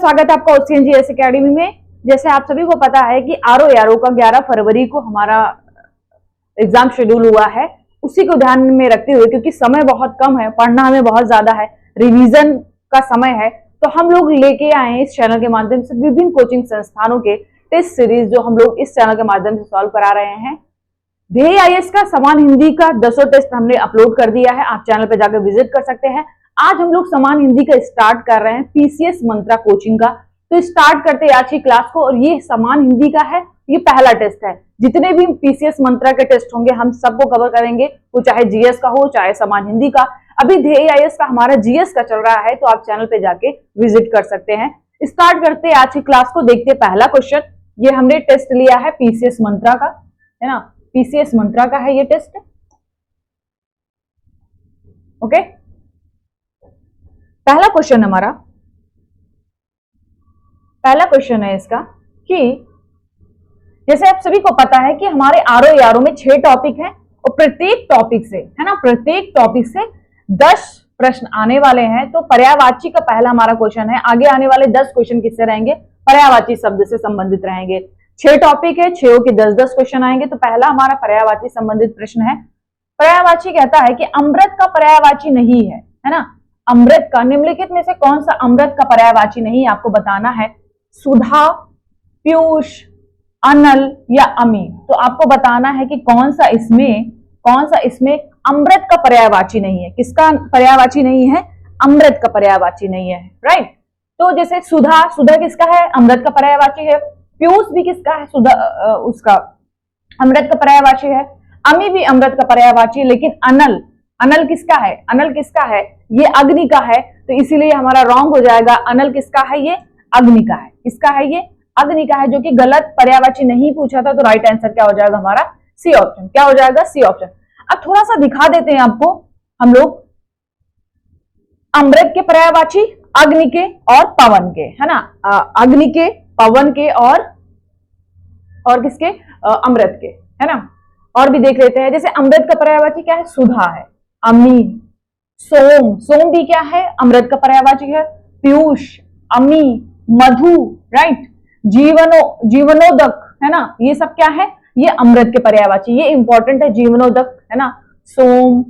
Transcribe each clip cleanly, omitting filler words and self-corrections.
स्वागत है आपका OCNGS एकेडमी में। जैसे आप सभी को पता है कि आरओ का 11 फरवरी को हमारा एग्जाम शेड्यूल हुआ है। उसी को ध्यान में रखते हुए, क्योंकि समय बहुत कम है, पढ़ना हमें बहुत ज्यादा है, रिवीजन का समय है, तो हम लोग लेके आए हैं इस चैनल के माध्यम से विभिन्न कोचिंग संस्थानों के टेस्ट सीरीज जो हम लोग इस चैनल के माध्यम से सॉल्व करा रहे हैं। ध्येय IAS का समान हिंदी का 10 टेस्ट हमने अपलोड कर दिया है, आप चैनल पर जाकर विजिट कर सकते हैं। आज हम लोग समान हिंदी का स्टार्ट कर रहे हैं PCS मंत्रा कोचिंग का। तो स्टार्ट करते हैं आज की क्लास को, और ये समान हिंदी का है, ये पहला टेस्ट है। जितने भी PCS मंत्रा के टेस्ट होंगे हम सबको कवर करेंगे, वो चाहे GS का हो चाहे समान हिंदी का। अभी ध्येय IAS का हमारा GS का चल रहा है, तो आप चैनल पे जाके विजिट कर सकते हैं। स्टार्ट करते हैं आज की क्लास को, देखते हैं पहला क्वेश्चन। ये हमने टेस्ट लिया है PCS मंत्रा का, है ना, PCS मंत्रा का है ये टेस्ट। ओके, पहला क्वेश्चन हमारा, पहला क्वेश्चन है इसका कि जैसे आप सभी को पता है कि हमारे आरओ में 6 टॉपिक हैं, और प्रत्येक टॉपिक से, है ना, प्रत्येक टॉपिक से 10 प्रश्न आने वाले हैं। तो पर्यायवाची का पहला हमारा क्वेश्चन है। आगे आने वाले 10 क्वेश्चन किससे रहेंगे? पर्यायवाची शब्द से संबंधित रहेंगे। 6 टॉपिक है, 6 के 10-10 क्वेश्चन आएंगे। तो पहला हमारा पर्यायवाची संबंधित प्रश्न है। पर्यायवाची कहता है कि अमृत का पर्यायवाची नहीं है ना। अमृत का निम्नलिखित में से कौन सा अमृत का पर्यायवाची नहीं, आपको बताना है। सुधा, पीयूष, अनल या अमी। तो आपको बताना है कि कौन सा इसमें अमृत का पर्यायवाची नहीं है। किसका पर्यायवाची नहीं है? अमृत का पर्यायवाची नहीं है, राइट। तो जैसे सुधा किसका है? अमृत का पर्यायवाची है। पीयूष भी किसका है? उसका अमृत का पर्यायवाची है। अमी भी अमृत का पर्यायवाची है। लेकिन अनल किसका है? अनल किसका है? ये अग्नि का है। तो इसीलिए हमारा रॉन्ग हो जाएगा। अनल किसका है? ये अग्नि का है। किसका है? ये अग्नि का है, जो कि गलत पर्यायवाची नहीं पूछा था। तो राइट आंसर क्या हो जाएगा हमारा? C option. क्या हो जाएगा? C option. अब थोड़ा सा दिखा देते हैं आपको हम लोग अमृत के पर्यायवाची, अग्नि के और पवन के, है ना। अग्नि के, पवन के और किसके? अमृत के, है ना। और भी देख लेते हैं। जैसे अमृत का पर्यायवाची क्या है? सुधा है। अमी, सोम भी क्या है? अमृत का पर्यायवाची है। पीयूष, अमी, मधु, राइट, जीवनोदक, है ना, ये सब क्या है? ये अमृत के पर्यायवाची। ये इंपॉर्टेंट है, जीवनोदक, है ना, सोम,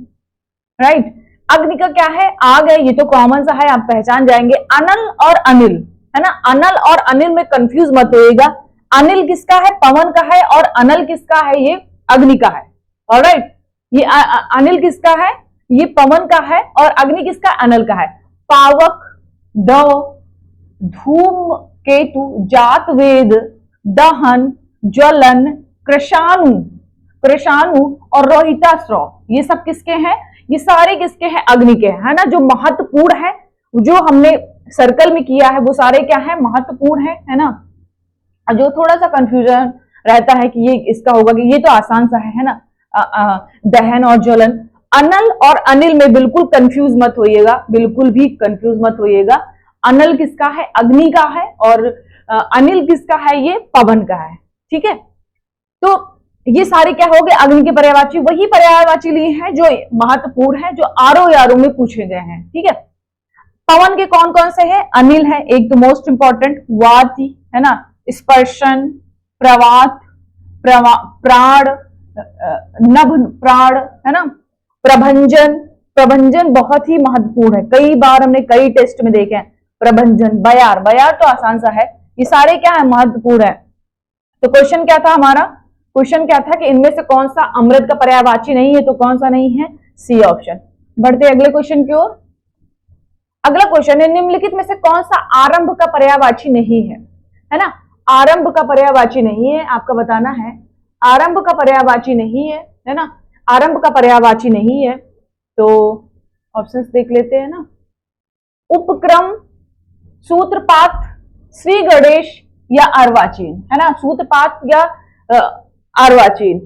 राइट। अग्नि का क्या है? आग है। ये तो कॉमन सा है, आप पहचान जाएंगे। अनल और अनिल, है ना। अनल और अनिल में कंफ्यूज मत होइएगा। अनिल किसका है? पवन का है। और अनल किसका है? ये अग्नि का है। ऑलराइट, ये अनिल किसका है? ये पवन का है। और अग्नि किसका? अनल का है। पावक, धूम केतु, जात वेद, दहन, ज्वलन, कृषाणु और रोहितास्त्र, ये सब किसके हैं? ये सारे किसके हैं? अग्नि के, है ना। जो महत्वपूर्ण है, जो हमने सर्कल में किया है, वो सारे क्या है? महत्वपूर्ण है ना। जो थोड़ा सा कंफ्यूजन रहता है कि ये इसका होगा, कि ये तो आसान सा है ना। दहन और ज्वलन। अनल और अनिल में बिल्कुल कंफ्यूज मत होइएगा, बिल्कुल भी कंफ्यूज मत होइएगा। अनल किसका है? अग्नि का है। और अनिल किसका है? ये पवन का है। ठीक है, तो ये सारे क्या हो गए? अग्नि के पर्यायवाची। वही पर्यायवाची लिए हैं जो महत्वपूर्ण है, जो आरओ में पूछे गए हैं। ठीक है, पवन के कौन कौन से हैं? अनिल है एक, तो मोस्ट इंपॉर्टेंट, वाति, है ना, स्पर्शन, प्रवात, प्राण, नभ प्राण, है ना, प्रभंजन बहुत ही महत्वपूर्ण है। कई बार हमने कई टेस्ट में देखे हैं प्रभंजन। बयार तो आसान सा है। ये सारे क्या है? महत्वपूर्ण है। तो क्वेश्चन क्या था हमारा? क्वेश्चन क्या था कि इनमें से कौन सा अमृत का पर्यायवाची नहीं है? तो कौन सा नहीं है? C option. बढ़ते अगले क्वेश्चन की ओर। अगला क्वेश्चन है, निम्नलिखित में से कौन सा आरंभ का पर्यायवाची नहीं है ना। आरंभ का पर्यायवाची नहीं है, आपका बताना है। आरंभ का पर्यायवाची नहीं है ना। आरंभ का पर्यायवाची नहीं है, तो ऑप्शंस देख लेते हैं ना। उपक्रम, सूत्रपात, श्री गणेश या अर्वाचीन, है ना। सूत्रपात या अर्वाचीन।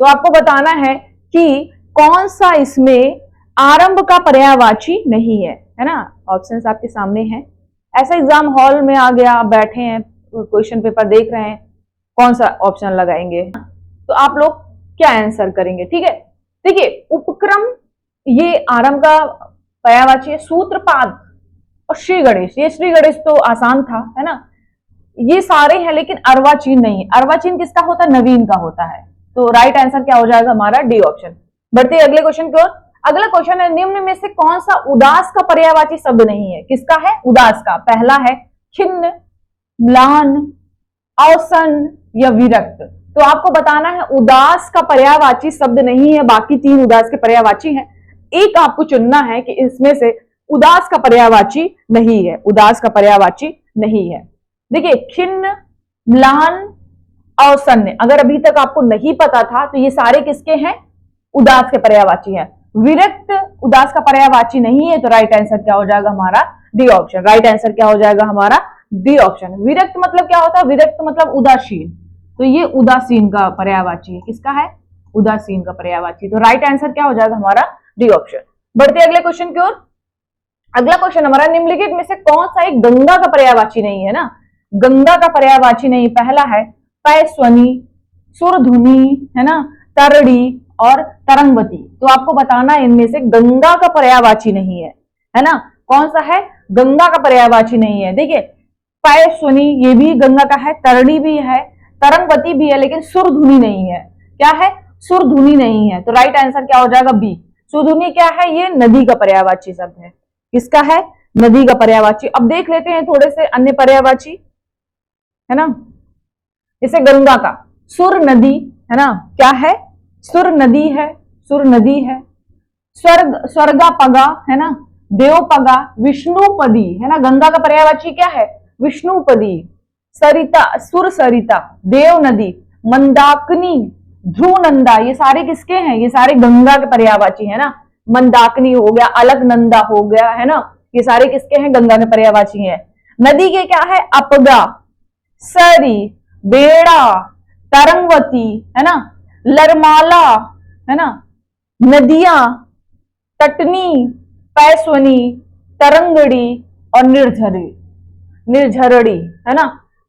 तो आपको बताना है कि कौन सा इसमें आरंभ का पर्यायवाची नहीं है ना। ऑप्शंस आपके सामने हैं। ऐसा एग्जाम हॉल में आ गया, आप बैठे हैं, क्वेश्चन पेपर देख रहे हैं, कौन सा ऑप्शन लगाएंगे? तो आप लोग क्या आंसर करेंगे? ठीक है, देखिए, उपक्रम ये आरंभ का पर्यायवाची है। सूत्रपात और श्री गणेश, ये श्री गणेश तो आसान था, है ना। ये सारे हैं लेकिन अर्वाचीन नहीं। अर्वाचीन किसका होता है? नवीन का होता है। तो राइट आंसर क्या हो जाएगा हमारा? D option. बढ़ते हैं अगले क्वेश्चन की ओर। अगला क्वेश्चन है, निम्न में से कौन सा उदास का पर्यायवाची शब्द नहीं है? किसका है? उदास का। पहला है खिन्न, म्लान, अवसन या विरक्त। तो आपको बताना है उदास का पर्यायवाची शब्द नहीं है, बाकी तीन उदास के पर्यायवाची हैं। एक आपको चुनना है कि इसमें से उदास का पर्यायवाची नहीं है, उदास का पर्यायवाची नहीं है। देखिए, खिन्न, म्लान, अवसन्य, अगर अभी तक आपको नहीं पता था तो ये सारे किसके हैं? उदास के पर्यायवाची हैं। विरक्त उदास का पर्यायवाची नहीं है, तो राइट आंसर क्या हो जाएगा हमारा? D option. राइट आंसर क्या हो जाएगा हमारा? D option. विरक्त मतलब क्या होता है? विरक्त मतलब उदासीन, तो ये उदासीन का पर्यायवाची है। किसका है? उदासीन का पर्यायवाची। तो राइट आंसर क्या हो जाएगा हमारा? D option. बढ़ते अगले क्वेश्चन की ओर। अगला क्वेश्चन हमारा, निम्नलिखित में से कौन सा एक गंगा का पर्यायवाची नहीं है? ना, गंगा का पर्यायवाची नहीं। पहला है पैस्वनी, सुरधुनी, है ना, तरड़ी और तरंगवती। तो आपको बताना है इनमें से गंगा का पर्यायवाची नहीं है ना। कौन सा है? गंगा का पर्यायवाची नहीं है। देखिए, पैस्वनी ये भी गंगा का है, तरड़ी भी है, तरंगवती भी है, लेकिन सुरधुनी नहीं है। क्या है? सुरधुनी नहीं है। तो राइट आंसर क्या हो जाएगा? बी। सुरधुनी क्या है? ये नदी का पर्यायवाची शब्द है। किसका है? नदी का पर्यायवाची। अब देख लेते हैं थोड़े से अन्य पर्यायवाची, है ना। जैसे गंगा का सुर नदी, है ना, क्या है? सुर नदी है, सुर नदी है। स्वर्ग, स्वर्गा पगा, है ना, देवपगा, विष्णुपदी, है ना। गंगा का पर्यायवाची क्या है? विष्णुपदी। सरिता, सुर सरिता, देव नदी, मंदाकिनी, ध्रुव नंदा, ये सारे किसके हैं? ये सारे गंगा के पर्यायवाची है ना। मंदाकिनी हो गया, अलकनंदा हो गया, है ना, ये सारे किसके हैं? गंगा के पर्यायवाची हैं। नदी के क्या है? अपगा, सरी, बेड़ा, तरंगवती, है ना, लरमाला, है ना, नदियां, तटनी, पैस्वनी, तरंगड़ी और निर्झरी, निर्झरड़ी, है ना।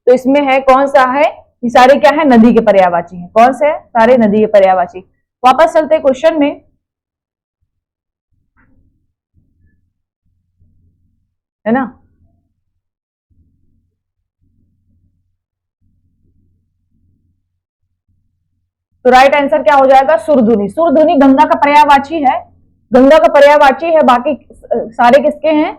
तो इसमें है कौन सा है? ये सारे क्या है? नदी के पर्यायवाची हैं। कौन से? सारे नदी के पर्यायवाची। वापस चलते क्वेश्चन में, है ना। तो राइट आंसर क्या हो जाएगा? सुरधुनी। सुरधुनी गंगा का पर्यायवाची है, गंगा का पर्यायवाची है। बाकी सारे किसके हैं?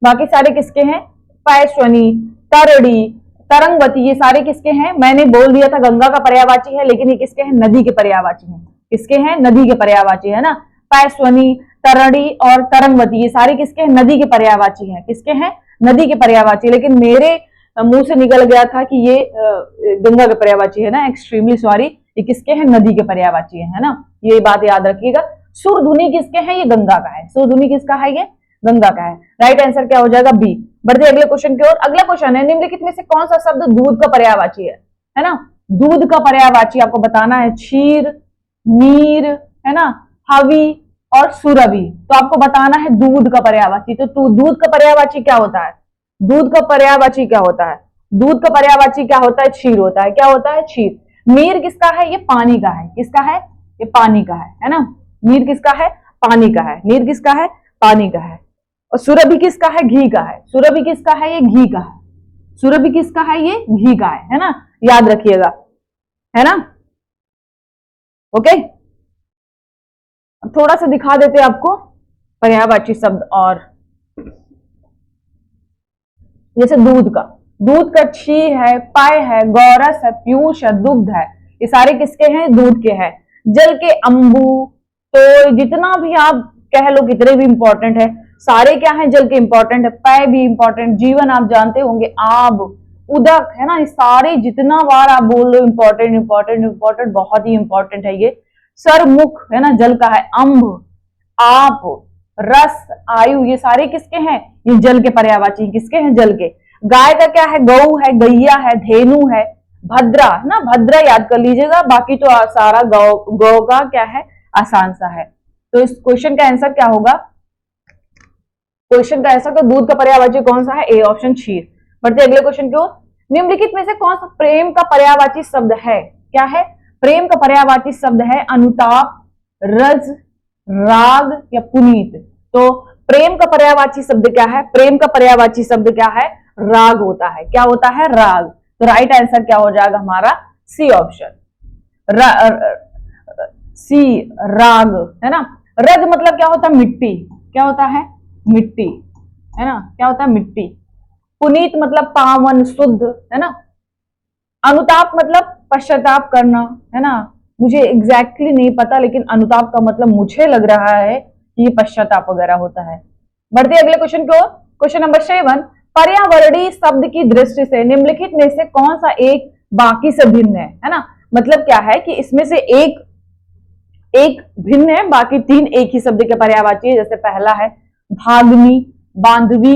बाकी सारे किसके हैं? पैस्वनी, तरड़ी, तरंगवती, ये सारे किसके हैं? मैंने बोल दिया था गंगा का पर्यायवाची है, लेकिन ये किसके हैं? नदी के पर्यायवाची हैं। किसके हैं? नदी के पर्यायवाची, है ना। पैस्वनी, तरड़ी और तरंगवती, ये सारे किसके हैं? नदी के पर्यायवाची हैं। किसके हैं? नदी के पर्यायवाची। लेकिन मेरे मुंह से निकल गया था कि ये गंगा के पर्यायवाची है ना। एक्सट्रीमली सॉरी, ये किसके हैं? नदी के पर्यायवाची है ना। ये बात याद रखिएगा। सुरधुनी किसके हैं? ये गंगा का है। सुरधुनी किसका है? ये गंगा का है। राइट आंसर क्या हो जाएगा? बी। बढ़ते अगले क्वेश्चन की ओर। अगला क्वेश्चन है, निम्नलिखित में से कौन सा शब्द दूध का पर्यायवाची है ना। दूध का पर्यायवाची आपको बताना है। क्षीर, नीर, है ना, हवि और सुरभि। तो आपको बताना है दूध का पर्यायवाची। तो दूध का पर्यायवाची क्या होता है? दूध का पर्यायवाची क्या होता है? दूध का पर्यायवाची क्या होता है? क्षीर होता है। क्या होता है? क्षीर। नीर किसका है? ये पानी का है। किसका है? ये पानी का है ना। नीर किसका है? पानी का है। नीर किसका है? पानी का है। और सुरभि किसका है? घी का है। सुरभि किसका है? ये घी का है। सुरभि किसका है? ये घी का है ना। याद रखिएगा, है ना। ओके, थोड़ा सा दिखा देते आपको पर्यायवाची शब्द। और जैसे दूध का छी है, पाय है, गौरस है, पीयूष है, दुग्ध है, ये सारे किसके हैं? दूध के हैं। जल के अंबु, तो जितना भी आप कह लो कितने भी इंपॉर्टेंट है, सारे क्या है? जल के इंपॉर्टेंट है। पाय भी इंपॉर्टेंट, जीवन आप जानते होंगे, आब, उदक, है ना, ये सारे जितना बार आप बोल लो इंपॉर्टेंट इंपॉर्टेंट इंपॉर्टेंट, बहुत ही इंपॉर्टेंट है ये। सरमुख, है ना, जल का है। अंब, आप, रस, आयु, ये सारे किसके हैं? ये जल के पर्यायवाची। किसके हैं? जल के। गाय का क्या है? गौ है, गैया है, धेनु है, भद्रा, है ना, भद्रा याद कर लीजिएगा। बाकी तो सारा गौ का क्या है? आसान सा है। तो इस क्वेश्चन का आंसर क्या होगा? क्वेश्चन का आंसर तो दूध का पर्यायवाची कौन सा है? ए ऑप्शन, क्षीर। बढ़ते अगले क्वेश्चन की ओर। निम्नलिखित में से कौन सा प्रेम का पर्यायवाची शब्द है? क्या है? प्रेम का पर्यायवाची शब्द है अनुताप, रज, राग या पुनीत। तो प्रेम का पर्यायवाची शब्द क्या है? प्रेम का पर्यायवाची शब्द क्या है? राग होता है। क्या होता है? राग। तो राइट आंसर क्या हो जाएगा हमारा? सी ऑप्शन, सी, राग, है ना। रज मतलब क्या होता है? मिट्टी। क्या होता है? मिट्टी, है ना। क्या होता है? मिट्टी। पुनीत मतलब पावन, शुद्ध, है ना। अनुताप मतलब पश्चाताप करना, है ना। मुझे एग्जैक्टली नहीं पता, लेकिन अनुताप का मतलब मुझे लग रहा है कि ये पश्चाताप वगैरह होता है। बढ़ते अगले क्वेश्चन को। क्वेश्चन नंबर 7, पर्यावरणीय शब्द की दृष्टि से निम्नलिखित में से कौन सा एक बाकी से भिन्न है ना। मतलब क्या है कि इसमें से एक भिन्न है, बाकी 3 एक ही शब्द के पर्यायवाची है। जैसे पहला है भागनी, बांधवी,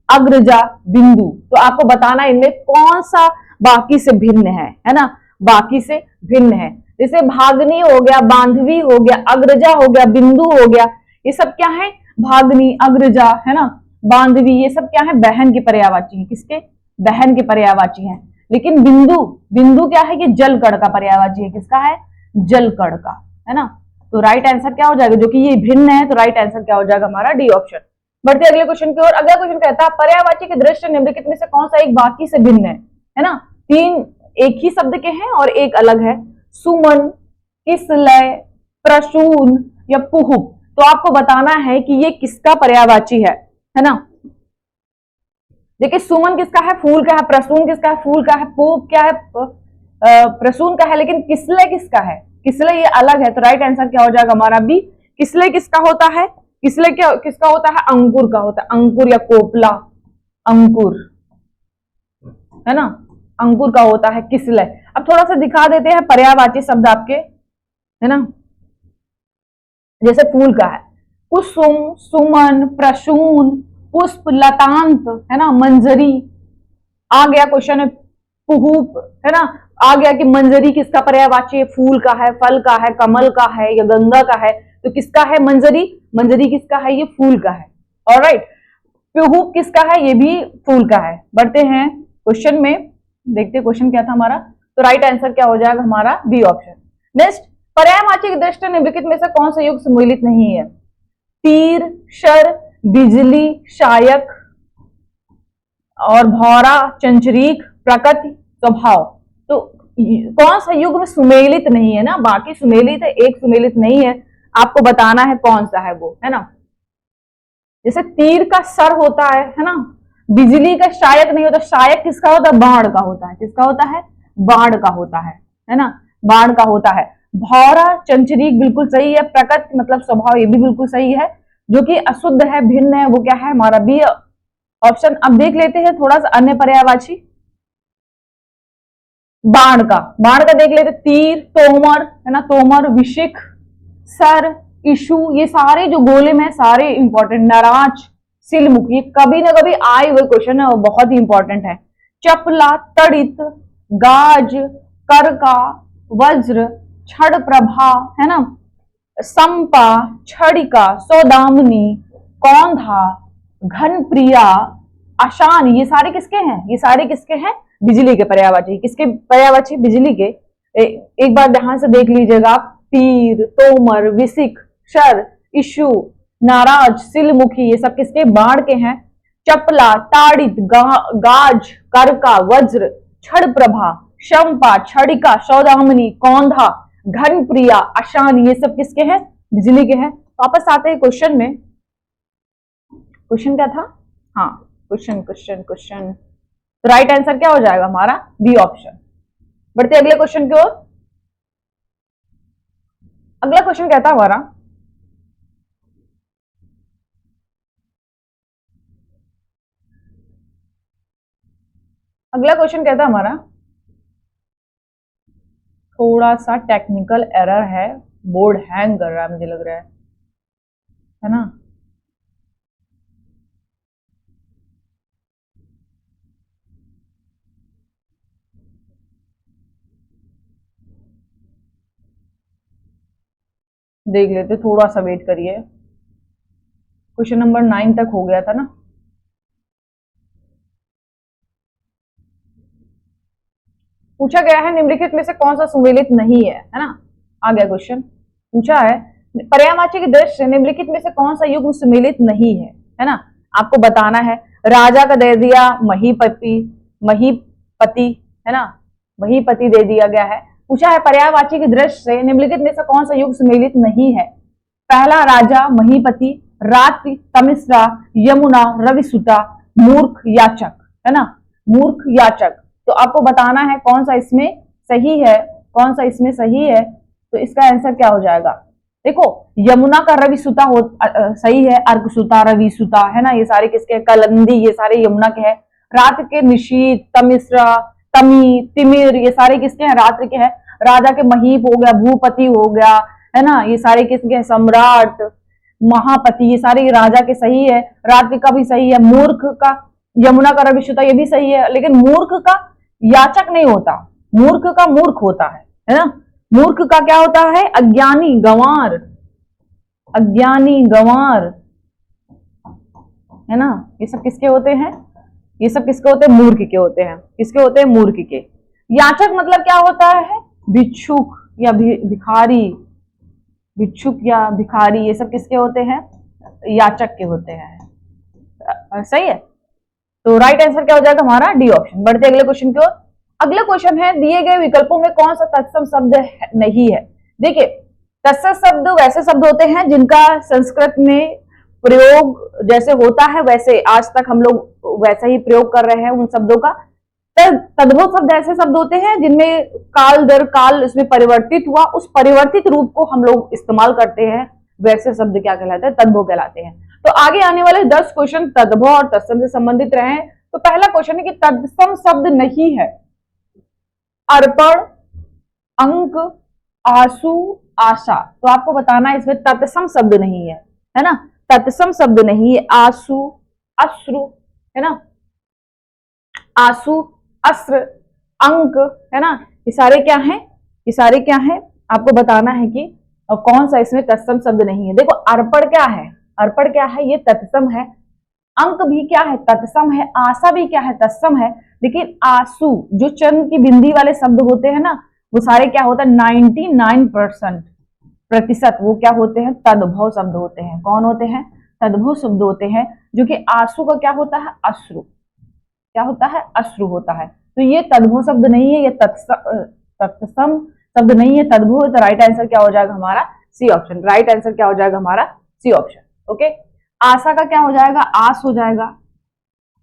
अग्रजा, बिंदु। तो आपको बताना इनमें कौन सा बाकी से भिन्न है ना। बाकी से भिन्न है। जैसे भागनी हो गया, बांधवी हो गया, अग्रजा हो गया, बिंदु हो गया। ये सब क्या है? भागनी, अग्रजा, है ना, बांधवी, ये सब क्या है? बहन की पर्यायवाची है। किसके? बहन की पर्यायवाची है। लेकिन बिंदु क्या है? कि जल कण का पर्यायवाची है। किसका है? जल कण का, है ना। तो राइट आंसर क्या हो जाएगा? जो कि ये भिन्न है, तो राइट आंसर क्या हो जाएगा हमारा? D option. बढ़ते अगले क्वेश्चन की ओर। अगला क्वेश्चन कहता है पर्यायवाची की दृष्टि निम्नलिखित में से कौन सा एक बाकी से भिन्न है ना। 3 एक ही शब्द के हैं और एक अलग है। सुमन, किसलय, प्रसून या पुहुप। तो आपको बताना है कि ये किसका पर्यायवाची है ना। देखिए सुमन किसका है? फूल का है। प्रसून किसका है? फूल का है। पुहुप क्या है? प्रसून का है। लेकिन किसलय किसका है? किसलय ये अलग है। तो राइट आंसर क्या हो जाएगा हमारा? बी। किसलय किसका होता है? किसलय क्या किसका होता है? अंकुर का होता है। अंकुर या कोपला, अंकुर, है ना, अंकुर का होता है किसलय। अब थोड़ा सा दिखा देते हैं पर्यायवाची शब्द आपके, है ना। जैसे फूल का है कुसुम, सुमन, प्रसून, पुष्प, लतांत, है ना, मंजरी। आ गया क्वेश्चन है पुहुप, है ना। आ गया कि मंजरी किसका पर्यायवाची है? फूल का है, फल का है, कमल का है या गंगा का है। तो किसका है? मंजरी। मंजरी किसका है? ये फूल का है। ऑलराइट। पुहुप किसका है? ये भी फूल का है। बढ़ते हैं क्वेश्चन में, देखते क्वेश्चन क्या था हमारा। तो राइट आंसर क्या हो जाएगा हमारा? B option. नेक्स्ट, पर्यायवाची की दृष्टि निम्नलिखित में से कौन सा युग सम्मिलित नहीं है? तीर, शर, बिजली, शायक और भौरा, चंचरीक, प्रकृति, स्वभाव। तो कौन सा युग में सुमेलित नहीं है ना। बाकी सुमेलित है, एक सुमेलित नहीं है। आपको बताना है कौन सा है वो, है ना। जैसे तीर का सर होता है ना। बिजली का शायक नहीं होता। शायक किसका होता है? बाण का होता है। किसका होता है? बाण का होता है ना, बाण का होता है। भौरा, चंचरीक बिल्कुल सही है। प्रकृति मतलब स्वभाव, ये भी बिल्कुल सही है। जो कि अशुद्ध है, भिन्न है, वो क्या है हमारा? B option. अब देख लेते हैं थोड़ा सा अन्य पर्यायवाची। बाण का देख लेते। तीर, तोमर, है ना, तोमर, विशिख, सर, इशु, ये सारे जो गोले में सारे इंपॉर्टेंट। नाराज, सिलमुख, ये कभी ना कभी आए हुए क्वेश्चन है और बहुत ही इंपॉर्टेंट है। चपला, तड़ित, गाज, करका, वज्र, छड़ प्रभा, है ना, संपा, छड़िका, सौदामनी, कौंधा, घन प्रिया, आशान, ये सारे किसके हैं? ये सारे किसके हैं? बिजली के पर्यायवाची। किसके पर्यायवाची? बिजली के। एक बार ध्यान से देख लीजिएगा आप। तीर, तोमर, विशिख, शर, इशु, नाराज, सिलमुखी, ये सब किसके? बाण के हैं। चपला, ताड़ित, गाज, करका, वज्र, छड़ प्रभा, शंपा, छड़िका, सौदामनी, कौंधा, घन प्रिया, आशान, ये सब किसके हैं? बिजली के हैं। वापस आते हैं क्वेश्चन में। क्वेश्चन क्या था? हाँ, क्वेश्चन। तो राइट आंसर क्या हो जाएगा हमारा? B option. बढ़ते अगले क्वेश्चन की ओर। अगला क्वेश्चन कहता है हमारा, अगला क्वेश्चन कहता है हमारा, थोड़ा सा टेक्निकल एरर है, बोर्ड हैंग कर रहा है मुझे लग रहा है ना। देख लेते, थोड़ा सा वेट करिए। क्वेश्चन नंबर 9 तक हो गया था ना। पूछा गया है निम्नलिखित में से कौन सा सुमेलित नहीं है ना। आ गया क्वेश्चन। पूछा है पर्यायवाची दृश्य निम्नलिखित में से कौन सा युग्म सुमेलित नहीं है ना? आपको बताना है। राजा का दे दिया महीपति, महीपति है ना, महीपति दे दिया गया है। पूछा है पर्यायवाची दृश्य से निम्नलिखित में से कौन सा युग्म सुमेलित नहीं है? पहला राजा, महीपति, रात्रि, तमिश्रा, यमुना, रविसुता, मूर्ख, याचक, है ना, मूर्ख, याचक। तो आपको बताना है कौन सा इसमें सही है, कौन सा इसमें सही है। तो इसका आंसर क्या हो जाएगा? देखो, यमुना का रविसुता हो सही है, अर्कसुता, रविसुता, है ना, ये सारे किसके? कलंदी, ये सारे यमुना के हैं। रात्र के निशीत, तमिश्रा, तमी, तिमिर, ये सारे किसके हैं? रात्र के हैं। राजा के महीप हो गया, भूपति हो गया, है ना, ये सारे किसके हैं? सम्राट, महापति, ये सारे राजा के सही है। रात्रि का भी सही है। मूर्ख का, यमुना का रविसुता, ये भी सही है, लेकिन मूर्ख का याचक नहीं होता, मूर्ख का मूर्ख होता है ना। मूर्ख का क्या होता है? अज्ञानी, गंवार, अज्ञानी, गंवार, है ना। ये सब किसके होते हैं? ये सब किसके होते हैं? मूर्ख के होते हैं। किसके होते हैं? मूर्ख के। याचक मतलब क्या होता है? भिक्षुक या भिखारी, भिक्षुक या भिखारी, ये सब किसके होते हैं? याचक के होते हैं। सही है। तो राइट आंसर क्या हो जाएगा हमारा? D option. बढ़ते अगले क्वेश्चन की ओर। अगला क्वेश्चन है, दिए गए विकल्पों में कौन सा तत्सम शब्द नहीं है? देखिए, तत्सम शब्द वैसे शब्द होते हैं जिनका संस्कृत में प्रयोग जैसे होता है वैसे आज तक हम लोग वैसा ही प्रयोग कर रहे हैं उन शब्दों का। तद्भव शब्द ऐसे शब्द होते हैं जिनमें काल दर काल इसमें परिवर्तित हुआ, उस परिवर्तित रूप को हम लोग इस्तेमाल करते हैं, वैसे शब्द क्या कहलाते हैं? तद्भव कहलाते हैं। तो आगे आने वाले 10 क्वेश्चन तद्भव और तत्सम से संबंधित रहे हैं। तो पहला क्वेश्चन है कि तत्सम शब्द नहीं है अर्पण, अंक, आंसू, आशा। तो आपको बताना है इसमें तत्सम शब्द नहीं है ना, तत्सम शब्द नहीं है। आंसू, अश्रु, है ना, आंसू, अस्त्र, अंक, है ना, ये सारे क्या हैं? ये सारे क्या हैं? आपको बताना है कि कौन सा इसमें तत्सम शब्द नहीं है। देखो, अर्पण क्या है? अर्पण क्या है? ये तत्सम है। अंक भी क्या है? तत्सम है। आशा भी क्या है? तत्सम है। लेकिन आंसू, जो चंद की बिंदी वाले शब्द होते हैं ना, वो सारे क्या होता है? 99% प्रतिशत वो क्या होते हैं? तद्भव शब्द होते हैं। कौन होते हैं? तद्भव शब्द होते हैं। जो कि आंसू का क्या होता है? अश्रु, क्या होता है? अश्रु होता है। तो ये तद्भव शब्द नहीं है, ये तत्सम शब्द नहीं है, तद्भव है। तो राइट आंसर क्या हो जाएगा हमारा? C option. राइट आंसर क्या हो जाएगा हमारा? C option. ओके। आशा का क्या हो जाएगा? आस हो जाएगा।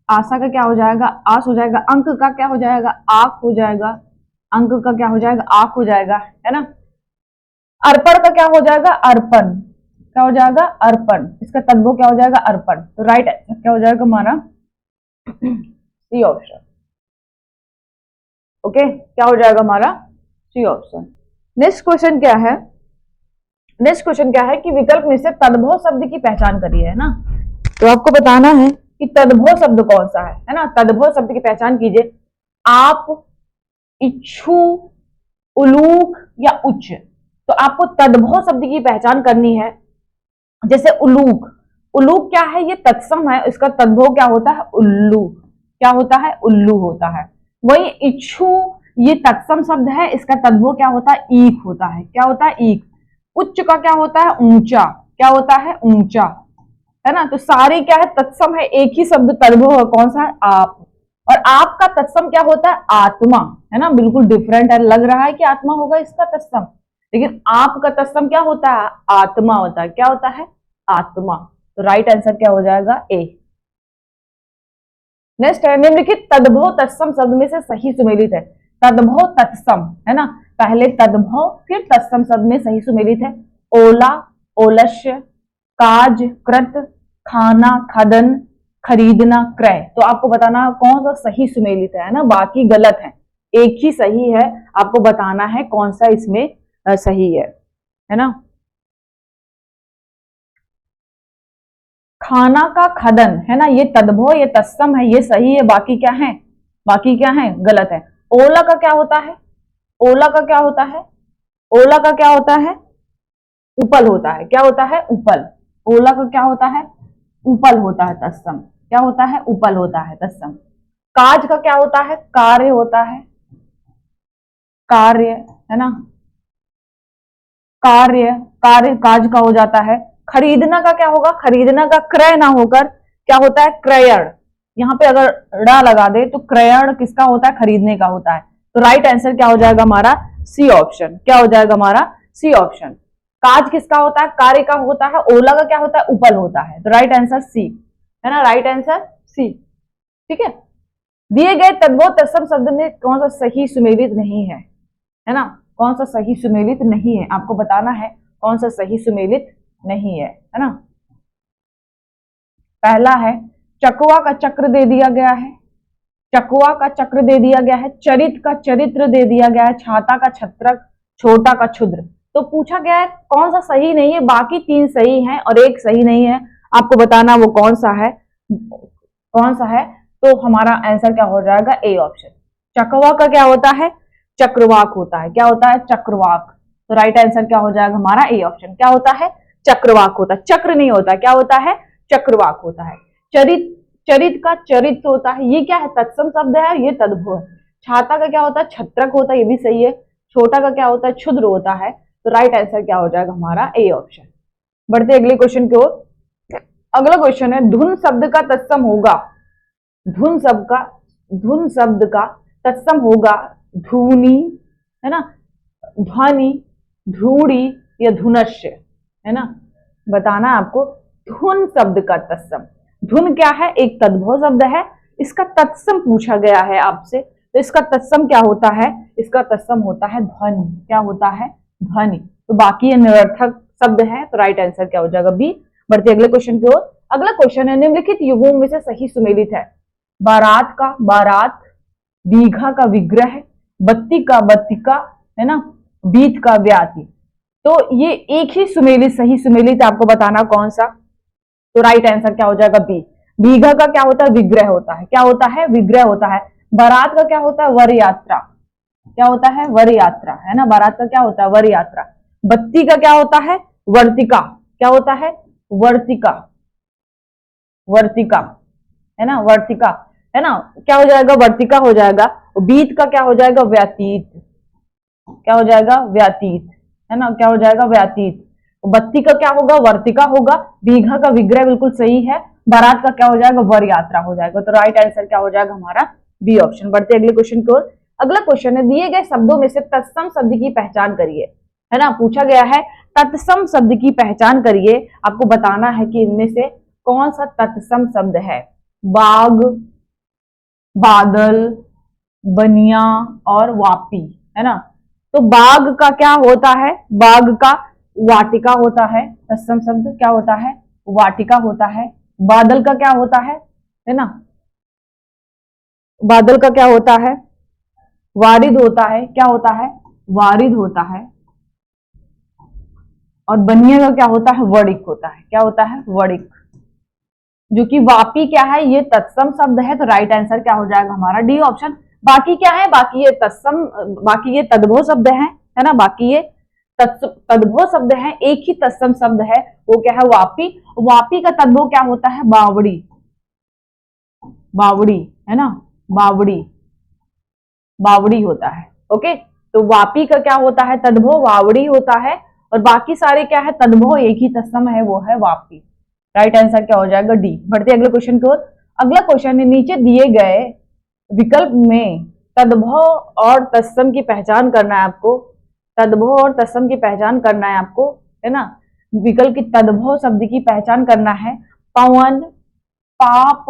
आशा का क्या हो जाएगा? आस हो जाएगा। अंक का क्या हो जाएगा? आंख हो जाएगा। अंक का क्या हो जाएगा? आंख हो जाएगा, है ना। अर्पण का क्या हो जाएगा? अर्पण, क्या हो जाएगा? अर्पण। इसका तद्भव क्या हो जाएगा? अर्पण। तो राइट आंसर क्या हो जाएगा हमारा? C option. ओके, क्या हो जाएगा हमारा? C option. नेक्स्ट क्वेश्चन क्या है? नेक्स्ट क्वेश्चन क्या है कि विकल्प में से तद्भव शब्द की पहचान करिए, है ना। तो आपको बताना है कि तद्भव शब्द कौन सा है ना। तद्भव शब्द की पहचान कीजिए। आप, इच्छु, उलूक या उच्च। तो आपको तद्भव शब्द की पहचान करनी है। जैसे उलूक, उलूक क्या है? ये तत्सम है, इसका तद्भव क्या होता है? उल्लू, क्या होता है? उल्लू होता है। वही इच्छु, ये तत्सम शब्द है, इसका तद्भव क्या होता है? ईक होता है। क्या होता है? ईक। उच्च का क्या होता है? ऊंचा, क्या होता है? ऊंचा, है ना। तो सारे क्या है? तत्सम है। एक ही शब्द तद्भव है, कौन सा है? आप। और आपका तत्सम क्या होता है? आत्मा, है ना। बिल्कुल डिफरेंट है, लग रहा है कि आत्मा होगा इसका तत्सम, लेकिन आपका तत्सम क्या होता है? आत्मा होता है। क्या होता है? आत्मा। तो राइट आंसर क्या हो जाएगा? ए। नेक्स्ट है, निम्नलिखित तद्भव तत्सम शब्द में से सही सुमेलित है। तद्भव तत्सम, है ना, पहले तद्भव फिर तत्सम शब्द में सही सुमेलित है। ओला, ओलस्य, काज, कृत, खाना, खदन, खरीदना, क्रय। तो आपको बताना कौन सा सही सुमेलित है ना, बाकी गलत है, एक ही सही है। आपको बताना है कौन सा इसमें सही है ना। खाना का खदन, है ना, ये तद्भव, ये तत्सम है, ये सही है। बाकी क्या है? बाकी क्या है? गलत है। ओला का क्या होता है? ओला का क्या होता है? ओला का क्या होता है? उपल होता है। क्या होता है? उपल। ओला का क्या होता है? उपल होता है, तत्सम। क्या होता है? उपल होता है, तत्सम। काज का क्या होता है? कार्य होता है, कार्य, है ना। कार्य, कार्य काज का हो जाता है। खरीदना का क्या होगा, खरीदना का क्रय ना होकर क्या होता है, क्रयण। यहाँ पे अगर ड़ा लगा दे तो क्रयण किसका होता है, खरीदने का होता है। तो राइट आंसर क्या हो जाएगा हमारा, सी ऑप्शन। क्या हो जाएगा हमारा, सी ऑप्शन। काज किसका होता है, कार्य का होता है। ओला का क्या होता है, उपल होता है। तो राइट आंसर सी है ना, राइट आंसर सी। ठीक है। दिए गए तद्भव तत्सम शब्द में कौन सा सही सुमेलित नहीं है ना, कौन सा सही सुमेलित नहीं है, आपको बताना है कौन सा सही सुमेलित नहीं है ना। पहला है चकवा का चक्र दे दिया गया है, चकवा का चक्र दे दिया गया है, चरित का चरित्र दे दिया गया है, छाता का छत्रक, छोटा का क्षुद्र। तो पूछा गया है कौन सा सही नहीं है, बाकी तीन सही हैं और एक सही नहीं है, आपको बताना वो कौन सा है, कौन सा है। तो हमारा आंसर क्या हो जाएगा, ए ऑप्शन। चकवा का क्या होता है, चक्रवाक होता है। क्या होता है, चक्रवाक। तो राइट आंसर क्या हो जाएगा हमारा, ए ऑप्शन। क्या होता है, चक्रवाक होता है, चक्र नहीं होता, क्या होता है, चक्रवाक होता है। चरित, चरित का चरित्र होता है, ये क्या है, तत्सम शब्द है, ये तद्भव है। छाता का क्या होता है, छत्रक होता है, ये भी सही है। छोटा का क्या होता है, क्षुद्र होता है। तो राइट आंसर क्या हो जाएगा हमारा, ए ऑप्शन। बढ़ते अगले क्वेश्चन की ओर। अगला क्वेश्चन है धुन शब्द का तत्सम होगा, धुन शब्द का, धुन शब्द का तत्सम होगा धूनी, है ना, ध्वनि, ध्रुड़ी या धुनश्य, है ना। बताना आपको धुन शब्द का तत्सम। धुन क्या है, एक तद्भव शब्द है, इसका तत्सम पूछा गया है आपसे। तो इसका तत्सम क्या होता है, इसका तत्सम होता है ध्वनि। क्या होता है, ध्वनि। तो बाकी ये निरर्थक शब्द है। तो राइट आंसर क्या हो जाएगा, बी। बढ़ते अगले क्वेश्चन की ओर। अगला क्वेश्चन है निम्नलिखित युगों में से सही सुमेलित है। बारात का बारात, बीघा का विग्रह, बत्ती का बत्तिका, है ना, बीत का व्याति। तो ये एक ही सुमेलित, सही सुमेलित आपको बताना कौन सा। तो राइट आंसर क्या हो जाएगा, बी। बीघा का क्या होता है, विग्रह होता है। क्या होता है, विग्रह होता है। बारात का क्या होता है, वर यात्रा। क्या होता है, वर यात्रा, है ना। बारात का क्या होता है, वर यात्रा। बत्ती का क्या होता है, वर्तिका। क्या होता है, वर्तिका, वर्तिका, है ना, वर्तिका, है ना। क्या हो जाएगा, वर्तिका हो जाएगा। बीत का क्या हो जाएगा, व्यतीत। क्या हो जाएगा, व्यतीत, है ना, क्या हो जाएगा, व्यतीत। बत्ती का क्या होगा, वर्तिका होगा। बीघा का विग्रह बिल्कुल सही है। बारात का क्या हो जाएगा, वर यात्रा हो जाएगा। तो राइट आंसर क्या हो जाएगा हमारा, बी ऑप्शन। बढ़ते अगले क्वेश्चन की ओर। अगला क्वेश्चन है दिए गए शब्दों में से तत्सम शब्द की पहचान करिए, है ना। पूछा गया है तत्सम शब्द की पहचान करिए, आपको बताना है कि इनमें से कौन सा तत्सम शब्द है। बाग, बादल, बनिया और वापी, है ना। तो बाग का क्या होता है, बाग का वाटिका होता है। तत्सम शब्द क्या होता है, वाटिका होता है। बादल का क्या होता है ना, बादल का क्या होता है, वारिद होता है। क्या होता है, वारिद होता है। और बनिया का क्या होता है, वड़िक होता है। क्या होता है, वड़िक। जो कि वापी क्या है, ये तत्सम शब्द है। तो राइट आंसर क्या हो जाएगा हमारा, डी ऑप्शन। बाकी क्या है, बाकी ये तत्सम, बाकी ये तद्भव शब्द है ना। बाकी ये तद्भव शब्द है, एक ही तत्सम शब्द है, वो क्या है, वापी। वापी का तद्भव क्या होता है, बावड़ी, बावड़ी, है ना, बावड़ी, बावड़ी होता है। ओके। तो वापी का क्या होता है, तद्भव वावड़ी होता है। और बाकी सारे क्या है, तद्भव एक ही तत्सम है, वो है वापी। राइट आंसर क्या हो जाएगा, डी। बढ़ते अगले क्वेश्चन की ओर। अगला क्वेश्चन है नीचे दिए गए विकल्प में तद्भव और तत्सम की पहचान करना है आपको। तद्भव और तत्सम की पहचान करना है आपको, है ना। विकल्प की तद्भव शब्द की पहचान करना है। पवन, पाप,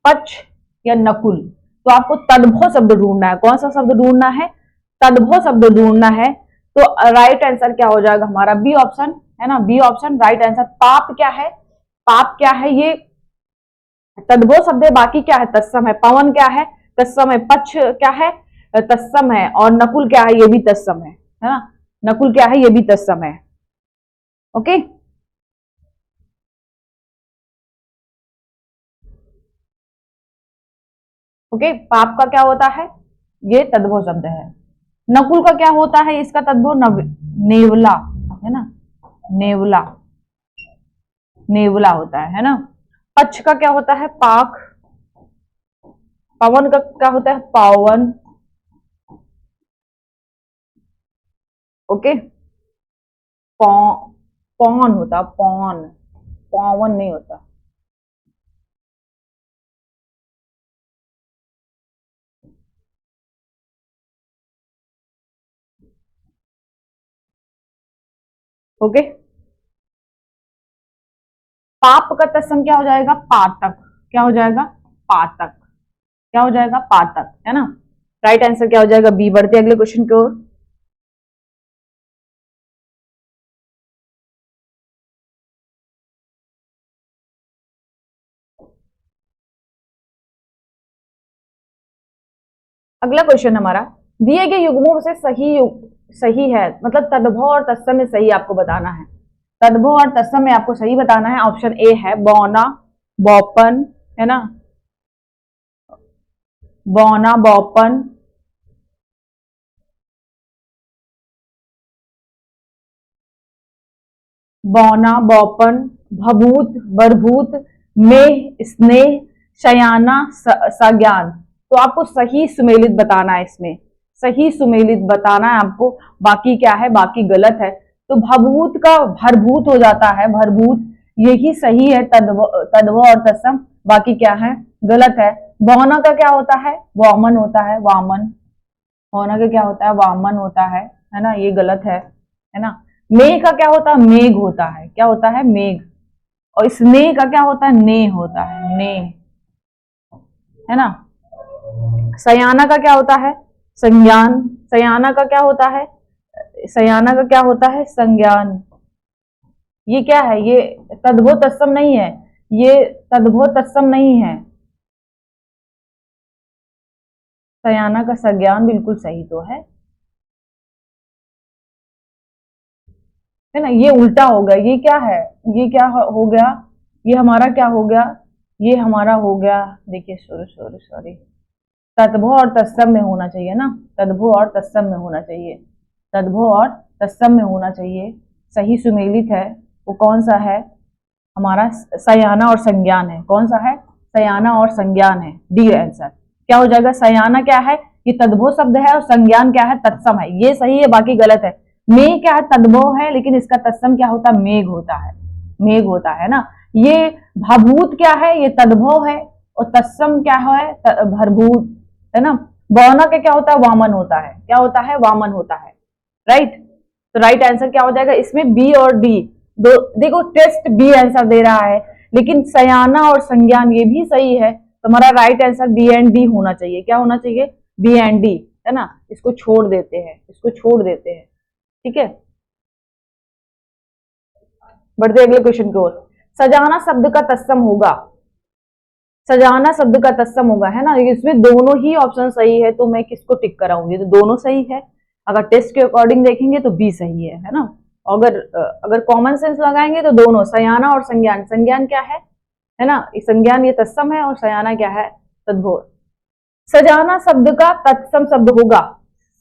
पक्ष या नकुल। तो आपको तद्भव शब्द ढूंढना है। कौन सा शब्द ढूंढना है, तद्भव शब्द ढूंढना है। तो राइट आंसर क्या हो जाएगा हमारा, बी ऑप्शन, है ना, बी ऑप्शन राइट आंसर। पाप क्या है, पाप क्या है, ये तद्भव शब्द है, बाकी क्या है, तत्सम है। पवन क्या है, तत्सम है। पक्ष क्या है, तत्सम है। और नकुल क्या है, ये भी तत्सम है ना। नकुल क्या है, ये भी तत्सम है। ओके। ओके, पाप का क्या होता है, ये तद्भव शब्द है। नकुल का क्या होता है, इसका तद्भव नेवला, है ना, नेवला, नेवला होता है ना। पक्ष का क्या होता है, पाक। पवन का क्या होता है, पावन। ओके। पौन होता, पौन, पौवन नहीं होता। ओके, पाप का तत्सम क्या हो जाएगा? पातक। क्या हो जाएगा? पातक। क्या हो जाएगा? पातक, है ना। राइट आंसर क्या हो जाएगा? बी। बढ़ते अगले क्वेश्चन की ओर। अगला क्वेश्चन हमारा, दिए गए युग्मों से सही है, मतलब तद्भव और तत्सम में सही आपको बताना है। तद्भव और तत्सम में आपको सही बताना है। ऑप्शन ए है बौना, बौपन, है ना, बौना, बौपन, बौना, बौपन, भभूत, बरभूत, मेह, स्नेह, शयाना, सज्ञान। तो आपको सही सुमेलित बताना है, इसमें सही सुमेलित बताना है आपको। बाकी क्या है? बाकी गलत है। तो भभूत का भरभूत हो जाता है, भरभूत, यही सही है। तद्भव और तत्सम, बाकी क्या है? गलत है। बौना का क्या होता है? वामन होता है, वामन। बौना का क्या होता है? वामन होता है ना, ये गलत है ना। मेघ का क्या होता है? मेघ होता है। क्या होता है? मेघ। और स्नेह का क्या होता है? ने होता है, ने, है ना। सयाना का क्या होता है? संज्ञान। सयाना का क्या होता है? सयाना का क्या होता है? संज्ञान। ये क्या है? ये तद्भव तत्सम नहीं है, ये तद्भव तत्सम नहीं है। सयाना का संज्ञान बिल्कुल सही तो है ना। ये उल्टा हो गया। ये क्या है? ये क्या हो गया? ये हमारा क्या हो गया? ये हमारा हो गया, देखिए, सॉरी सॉरी सॉरी, तद्भव और तत्सम में होना चाहिए ना। तद्भव और तत्सम में होना चाहिए। तद्भव और तत्सम में होना चाहिए। सही सुमेलित है वो कौन सा है? हमारा सयाना और संज्ञान है। कौन सा है? सयाना और संज्ञान है। डी आंसर क्या हो जाएगा? सयाना क्या है? ये तद्भव शब्द है, और संज्ञान क्या है? तत्सम है। ये सही है, बाकी गलत है। मेघ क्या है? तद्भव है, लेकिन इसका तत्सम क्या होता है? मेघ होता है, मेघ होता है ना। ये भभूत क्या है? ये तद्भव है, और तत्सम क्या है? भरभूत, है ना। बौना का क्या होता है? वामन होता है। क्या होता है? वामन होता है। राइट। तो राइट आंसर क्या हो जाएगा इसमें? बी और डी। दो, देखो टेस्ट बी आंसर दे रहा है, लेकिन सयाना और संज्ञान ये भी सही है। तो हमारा right answer B and D होना चाहिए। क्या होना चाहिए? बी एंड डी, है ना। इसको छोड़ देते हैं, इसको छोड़ देते हैं, ठीक है। बढ़ते अगले क्वेश्चन की ओर। सजाना शब्द का तत्सम होगा, सजाना शब्द का तत्सम होगा, है ना। इसमें दोनों ही ऑप्शन सही है, तो मैं किसको टिक कराऊंगी? तो दोनों सही है। अगर टेस्ट के अकॉर्डिंग देखेंगे तो बी सही है ना। अगर अगर कॉमन सेंस लगाएंगे तो दोनों, सयाना और संज्ञान। संज्ञान क्या है ना, संज्ञान ये तत्सम है, और सयाना क्या है? तद्भव। सजाना शब्द का तत्सम शब्द होगा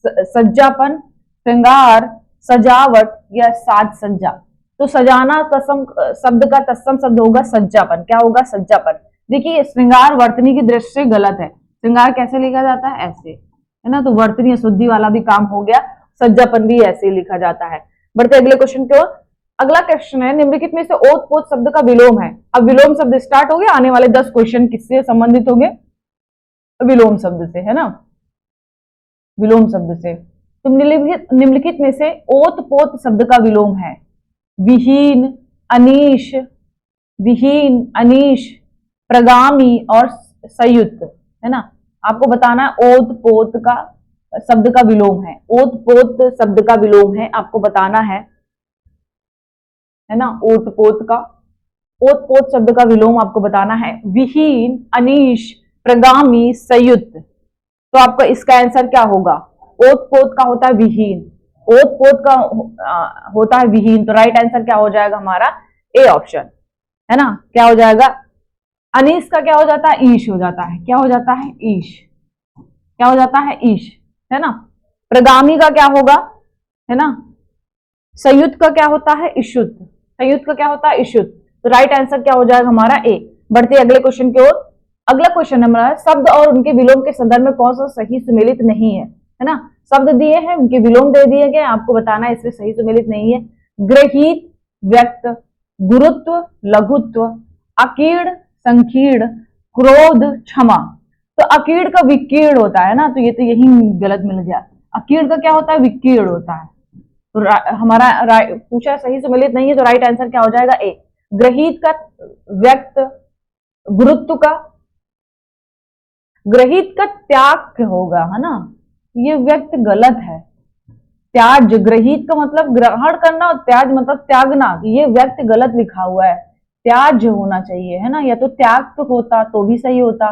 सज्जापन, श्रृंगार, सजावट या साज सज्जा। तो सजाना तत्सम शब्द का तत्सम शब्द होगा सज्जापन। क्या होगा? सज्जापन। देखिए, श्रृंगार वर्तनी की दृष्टि से गलत है। श्रृंगार कैसे लिखा जाता है? ऐसे, है ना। तो वर्तनी अशुद्धि वाला भी काम हो गया, सज्जापन भी ऐसे ही लिखा जाता है। बढ़ते अगले क्वेश्चन की ओर। अगला क्वेश्चन है, निम्नलिखित में से ओत पोत शब्द का विलोम है। अब विलोम शब्द स्टार्ट हो गया। आने वाले 10 क्वेश्चन किससे संबंधित होंगे? विलोम शब्द से, है ना, विलोम शब्द से। तो निम्नलिखित में से ओत पोत शब्द का विलोम है। विहीन, अनीश, विहीन, अनीश, प्रगामी और संयुक्त, है ना। आपको बताना है ओत पोत का शब्द का विलोम है। ओत पोत शब्द का विलोम है, आपको बताना है ना। ओत पोत का, ओत पोत शब्द का विलोम आपको बताना है। विहीन, अनीश, प्रगामी, संयुक्त। तो आपका इसका आंसर क्या होगा? ओत पोत का होता है विहीन, ओत पोत का होता है विहीन। तो राइट आंसर क्या हो जाएगा हमारा? ए ऑप्शन, है ना। क्या हो जाएगा? अनीश का क्या हो जाता है? ईश हो जाता है। क्या हो जाता है? ईश। क्या हो जाता है? ईश, है ना। प्रगामी का क्या होगा? है ना। संयुक्त का क्या होता है? इशुद्ध। संयुक्त का क्या होता है? इशुद्ध। तो राइट आंसर क्या हो जाएगा हमारा? ए। बढ़ते अगले क्वेश्चन की ओर। अगला क्वेश्चन है हमारा, शब्द और उनके विलोम के संदर्भ में कौन सा सही सुमेलित नहीं है, है ना। शब्द दिए हैं, उनके विलोम दे दिए गए, आपको बताना है इसमें सही सुमेलित नहीं है। ग्रहित, व्यक्त, गुरुत्व, लघुत्व, अकीर्ण, संकीर्ण, क्रोध, क्षमा। तो अकीर्ण का विकीर्ण होता है ना, तो ये तो यही गलत मिल गया। अकीर्ण का क्या होता है? विकीर्ण होता है। तो हमारा पूछा सही सुमेलित नहीं है, तो राइट आंसर क्या हो जाएगा? ए। ग्रहित का, व्यक्त, गुरुत्व का, ग्रहित का त्याग होगा, है ना, ये व्यक्त गलत है। त्याज, ग्रहित का मतलब ग्रहण करना और त्याज मतलब त्यागना, ये व्यक्त गलत लिखा हुआ है, त्याज होना चाहिए, है ना, या तो त्याग तो होता तो भी सही होता,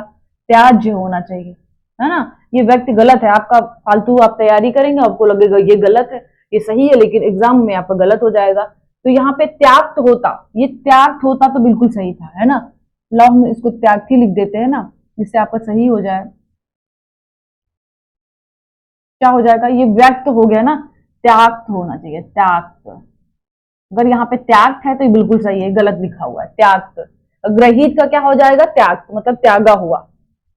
त्याज होना चाहिए, है ना। ये व्यक्त गलत है, आपका फालतू आप तैयारी करेंगे, आपको लगेगा ये गलत है, ये सही है, लेकिन एग्जाम में आपका गलत हो जाएगा। तो यहाँ पे त्याग होता, ये त्याग होता तो बिल्कुल सही था, है ना। लो हम इसको त्याग लिख देते हैं ना, जिससे आपका सही हो जाए। क्या हो जाएगा? ये व्यक्त हो गया ना, त्याग होना चाहिए, त्याग। अगर यहाँ पे त्याग है तो ये बिल्कुल सही है, गलत लिखा हुआ है त्याग। ग्रहित का क्या हो जाएगा? त्याग, मतलब त्यागा हुआ।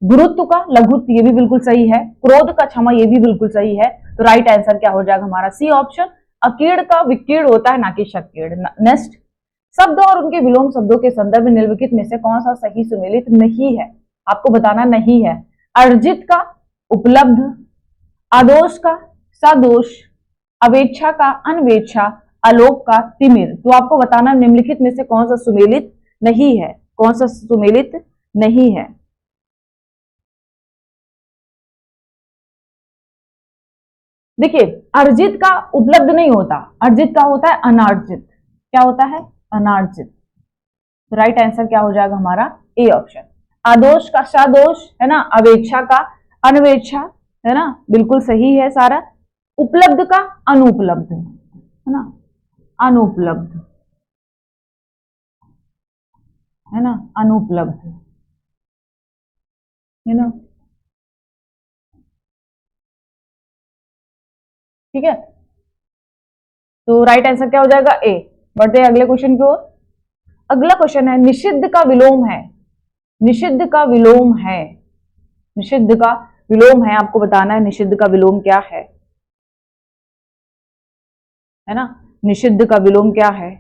गुरुत्व का लघुत्व, ये भी बिल्कुल सही है। क्रोध का क्षमा, ये भी बिल्कुल सही है। तो राइट आंसर क्या हो जाएगा हमारा? C option. अकीर्ण का विकीर्ण होता है, ना कि शकीर्ण। नेक्स्ट, शब्द और उनके विलोम शब्दों के संदर्भ में निम्नलिखित में से कौन सा सही सुमेलित नहीं है? आपको बताना नहीं है। अर्जित का उपलब्ध, आदोष का सदोष, अवेक्षा का अनवेक्षा, आलोक का तिमिर। तो आपको बताना निम्नलिखित में से कौन सा सुमेलित नहीं है, कौन सा सुमेलित नहीं है। देखिए, अर्जित का उपलब्ध नहीं होता, अर्जित का होता है अनार्जित। क्या होता है? अनार्जित। तो राइट आंसर क्या हो जाएगा हमारा? A option. आदोष का सदोष, है ना, अवेक्षा का अनवेक्षा, है ना, बिल्कुल सही है सारा। उपलब्ध का अनुपलब्ध, है ना, अनुपलब्ध, है ना, अनुपलब्ध, है ना, ठीक है। तो राइट आंसर क्या हो जाएगा? ए। बढ़ते हैं अगले क्वेश्चन की ओर। अगला क्वेश्चन है, निषिद्ध का विलोम है, निषिद्ध का विलोम है, निषिद्ध का विलोम है, आपको बताना है निषिद्ध का विलोम क्या है ना। निषिद्ध का विलोम क्या है?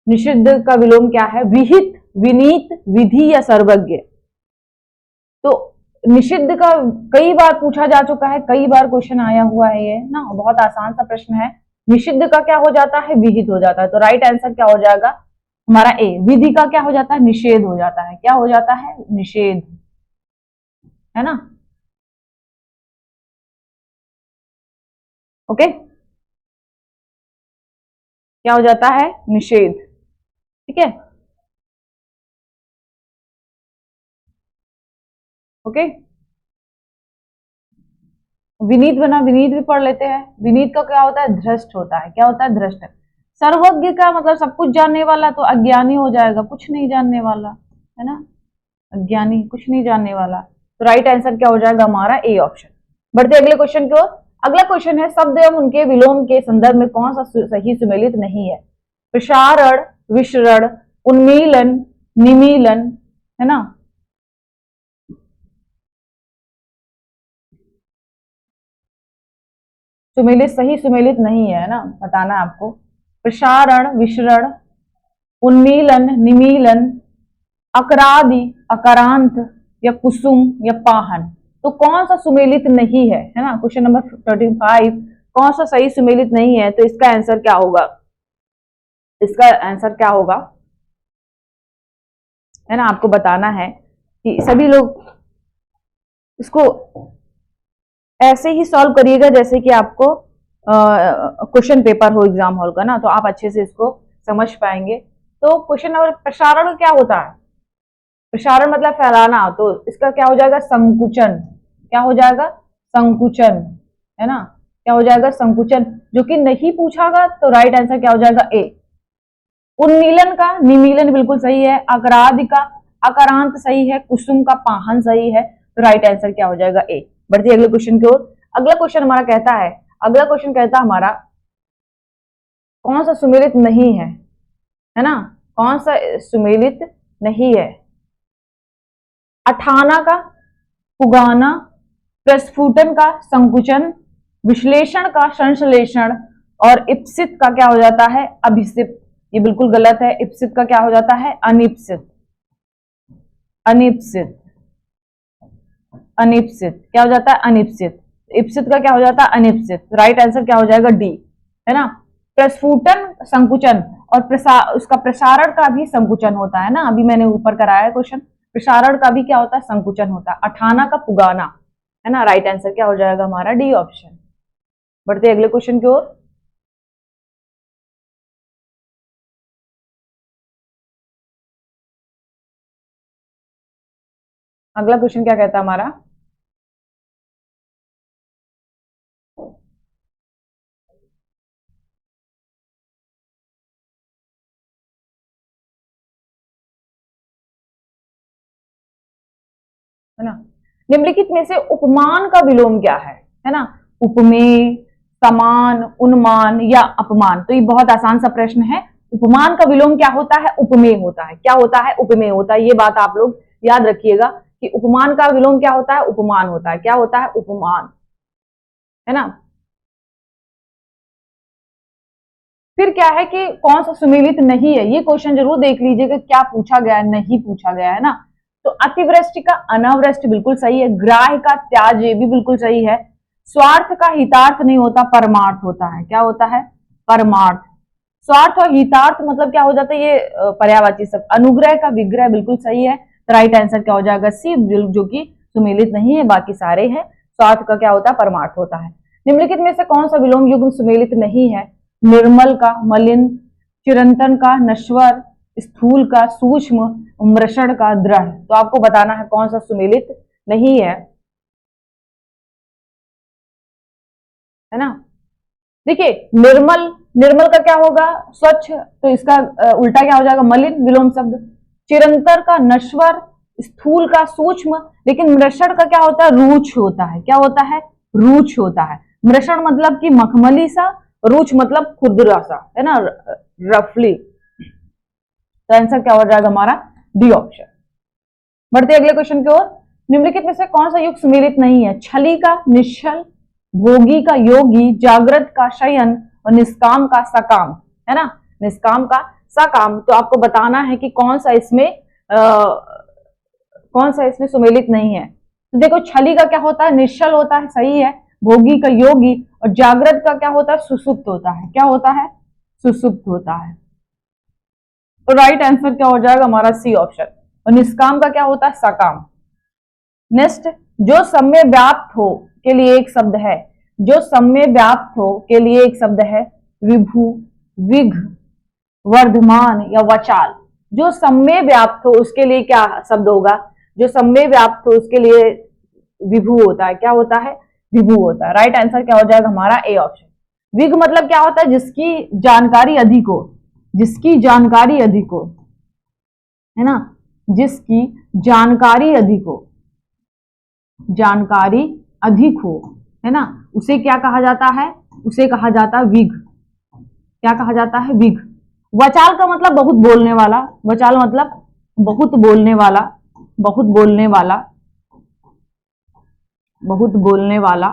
निषिद्ध का विलोम क्या है? विहित, विनीत, विधि या सर्वज्ञ। तो निषिद्ध का कई बार पूछा जा चुका है, कई बार क्वेश्चन आया हुआ है ये ना, बहुत आसान सा प्रश्न है। निषिद्ध का क्या हो जाता है? विहित हो जाता है। तो राइट आंसर क्या हो जाएगा हमारा? ए। विधि का क्या हो जाता है? निषेध हो जाता है। क्या हो जाता है? निषेध, है ना। ओके, क्या हो जाता है? निषेध, ठीक है। ओके, विनीत बना, विनीत भी पढ़ लेते हैं। विनीत का क्या होता है? धृष्ट होता है। क्या होता है? धृष्ट। सर्वज्ञ का मतलब सब कुछ जानने वाला, तो अज्ञानी हो जाएगा, कुछ नहीं जानने वाला, है ना, अज्ञानी, कुछ नहीं जानने वाला। तो राइट आंसर क्या हो जाएगा हमारा? A option. बढ़ते अगले क्वेश्चन की ओर। अगला क्वेश्चन है, शब्द एवं उनके विलोम के संदर्भ में कौन सा सही सुमेलित नहीं है? प्रसारण, विसरण, उन्मीलन, निमीलन, है ना। सुमेलित, सही सुमेलित नहीं है ना, बताना है आपको। प्रसारण, विसरण, उन्मीलन, निमीलन, अकरादि, अकरांत या कुसुम या पाहन। तो कौन सा सुमेलित नहीं है ना। क्वेश्चन नंबर 35, कौन सा सही सुमेलित नहीं है? तो इसका आंसर क्या होगा? इसका आंसर क्या होगा, है ना, आपको बताना है कि सभी लोग इसको ऐसे ही सॉल्व करिएगा जैसे कि आपको क्वेश्चन पेपर हो एग्जाम हॉल का ना, तो आप अच्छे से इसको समझ पाएंगे। तो क्वेश्चन नंबर, प्रसारण क्या होता है? प्रसारण मतलब फैलाना, तो इसका क्या हो जाएगा? संकुचन। क्या हो जाएगा? संकुचन, है ना, क्या हो जाएगा? संकुचन, जो कि नहीं पूछागा। तो राइट आंसर क्या हो जाएगा? ए। उन्मीलन का निमीलन बिल्कुल सही है, अकरादि का अकरांत सही है, कुसुम का पाहन सही है। तो राइट आंसर क्या हो जाएगा? ए। बढ़ती अगले क्वेश्चन की ओर। अगला क्वेश्चन हमारा कहता है, अगला क्वेश्चन कहता है हमारा, कौन सा सुमेलित नहीं है ना, कौन सा सुमेलित नहीं है? अठाना का पुगाना, प्रस्फुटन का संकुचन, विश्लेषण का संश्लेषण, और इप्सित का क्या हो जाता है? अभिसित। ये बिल्कुल गलत है। इप्सित का क्या हो जाता है? अनिप्सित। अनिप्सित। अनिप्सित क्या हो जाता है? अनिप्सित। इप्सित का क्या हो जाता है? अनिप्सित। राइट आंसर क्या हो जाएगा? डी, है ना। प्रस्फुटन संकुचन और उसका प्रसारण का भी संकुचन होता है ना, अभी मैंने ऊपर कराया है क्वेश्चन। प्रसारण का भी क्या होता है? संकुचन होता है। अठाना का पुगाना, है ना। राइट आंसर क्या हो जाएगा हमारा? D option. बढ़ते अगले क्वेश्चन की ओर। अगला क्वेश्चन क्या कहता है हमारा? है ना। निम्नलिखित में से उपमान का विलोम क्या है ना। उपमेय, समान, उन्मान या अपमान। तो ये बहुत आसान सा प्रश्न है। उपमान का विलोम क्या होता है? उपमेय होता है। क्या होता है? उपमेय होता है। ये बात आप लोग याद रखिएगा कि उपमान का विलोम क्या होता है? उपमान होता है। क्या होता है? उपमान, है ना। फिर क्या है कि कौन सा सुमेलित नहीं है? ये क्वेश्चन जरूर देख लीजिएगा क्या पूछा गया है, नहीं पूछा गया है ना। तो अतिवृष्टि का अनावृष्टि बिल्कुल सही है। ग्राह्य का त्याज्य ये भी बिल्कुल सही है। स्वार्थ का हितार्थ नहीं होता, परमार्थ होता है। क्या होता है? परमार्थ। स्वार्थ और हितार्थ मतलब क्या हो जाता है? ये पर्यायवाची शब्द। अनुग्रह का विग्रह बिल्कुल सही है। तो राइट आंसर क्या हो जाएगा? सी, जो कि सुमेलित नहीं है, बाकी सारे हैं। स्वार्थ का क्या होता है? परमार्थ होता है। निम्नलिखित में से कौन सा विलोम युग्म सुमेलित नहीं है? निर्मल का मलिन, चिरंतन का नश्वर, स्थूल का सूक्ष्म, मृषण का दृढ़। तो आपको बताना है कौन सा सुमेलित नहीं है ना। देखिए, निर्मल, निर्मल का क्या होगा? स्वच्छ। तो इसका उल्टा क्या हो जाएगा? मलिन, विलोम शब्द। चिरंतर का नश्वर, स्थूल का सूक्ष्म, लेकिन मृषण का क्या होता है? रूक्ष होता है। क्या होता है? रूक्ष होता है। मृषण मतलब कि मखमली सा, रूक्ष मतलब खुरदुरा सा, है ना, रफली। तो आंसर क्या हो जाएगा हमारा? D option. बढ़ते अगले क्वेश्चन की ओर। निम्नलिखित में से कौन सा युग सुमेलित नहीं है? छली का निश्चल, भोगी का योगी, जागृत का शयन और निष्काम का सकाम, है ना। निष्काम का सकाम। तो आपको बताना है कि कौन सा इसमें सुमेलित नहीं है। तो देखो, छली का क्या होता है? निश्चल होता है, सही है। भोगी का योगी, और जागृत का क्या होता है? सुसुप्त होता है। क्या होता है? सुसुप्त होता है। तो राइट आंसर क्या हो जाएगा हमारा? C option. और निष्काम का क्या होता है? सकाम। नेक्स्ट, जो सम्य व्याप्त हो के लिए एक शब्द है। जो सम्य व्याप्त हो के लिए एक शब्द है। विभु, विघ, वर्धमान या वचाल। जो सम्य व्याप्त हो उसके लिए क्या शब्द होगा? जो सम्य व्याप्त हो उसके लिए विभु होता है। क्या होता है? विभु होता है। राइट आंसर क्या हो जाएगा हमारा? A option. विघ मतलब क्या होता है? जिसकी जानकारी अधिक हो। जिसकी जानकारी अधिक हो, है ना। जिसकी जानकारी अधिक हो, जानकारी अधिक हो, है ना, उसे क्या कहा जाता है? उसे कहा जाता है विघ। क्या कहा जाता है? विघ। वचाल का मतलब बहुत बोलने वाला। वचाल मतलब बहुत बोलने वाला, बहुत बोलने वाला, बहुत बोलने वाला,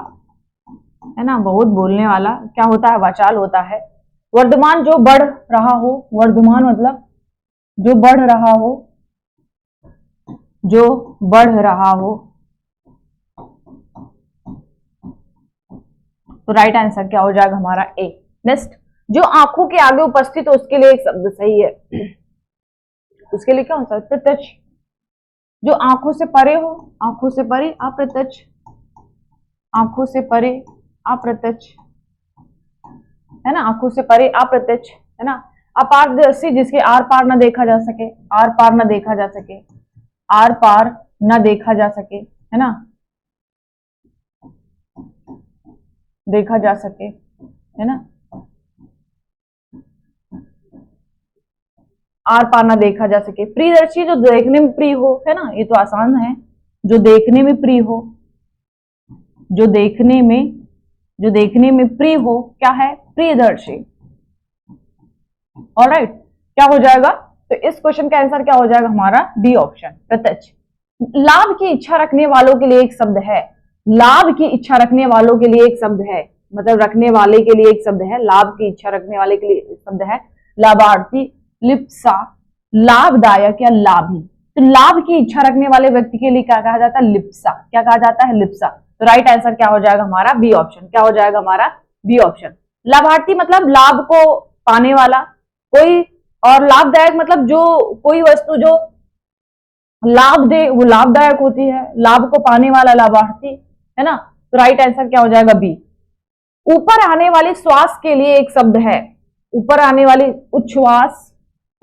है ना, बहुत बोलने वाला क्या होता है? वचाल होता है। वर्धमान जो बढ़ रहा हो। वर्धमान मतलब जो बढ़ रहा हो, जो बढ़ रहा हो। तो राइट आंसर क्या हो जाएगा हमारा? ए। नेक्स्ट, जो आंखों के आगे उपस्थित हो उसके लिए एक शब्द सही है। उसके लिए क्या हो सकता है? प्रत्यक्ष। जो आंखों से परे हो, आंखों से परे, अप्रत्यक्ष। आंखों से परे, अप्रत्यक्ष, है ना। आंखों से परे, अप्रत्यक्ष, है ना। अपारदर्शी, जिसके आर पार न देखा जा सके। आर पार न देखा जा सके। आर पार न देखा जा सके, है ना, देखा जा सके, है ना। आर पार ना देखा जा सके। प्रियदर्शी, जो देखने में प्रिय हो, है ना, ये तो आसान है। जो देखने में प्रिय हो, जो देखने में, जो देखने में प्रिय हो, क्या है? प्रियदर्शी। ऑलराइट, क्या हो जाएगा? तो इस क्वेश्चन का आंसर क्या हो जाएगा हमारा? डी ऑप्शन, प्रत्यक्ष। लाभ की इच्छा रखने वालों के लिए एक शब्द है। लाभ की इच्छा रखने वालों के लिए एक शब्द है। मतलब रखने वाले के लिए एक शब्द है, लाभ की इच्छा रखने वाले के लिए एक शब्द है लाभार्थी। लिप्सा लाभदायक या लाभी, तो लाभ की इच्छा रखने वाले व्यक्ति के लिए क्या कहा जाता है? लिप्सा। क्या कहा जाता है? लिप्सा। तो राइट आंसर क्या हो जाएगा हमारा? B option. क्या हो जाएगा हमारा? B option. लाभार्थी मतलब लाभ को पाने वाला कोई, और लाभदायक मतलब जो कोई वस्तु जो लाभ दे वो लाभदायक होती है, लाभ को पाने वाला लाभार्थी, है ना। तो राइट आंसर क्या हो जाएगा? बी। ऊपर आने वाले श्वास के लिए एक शब्द है, ऊपर आने वाली उच्छ्वास,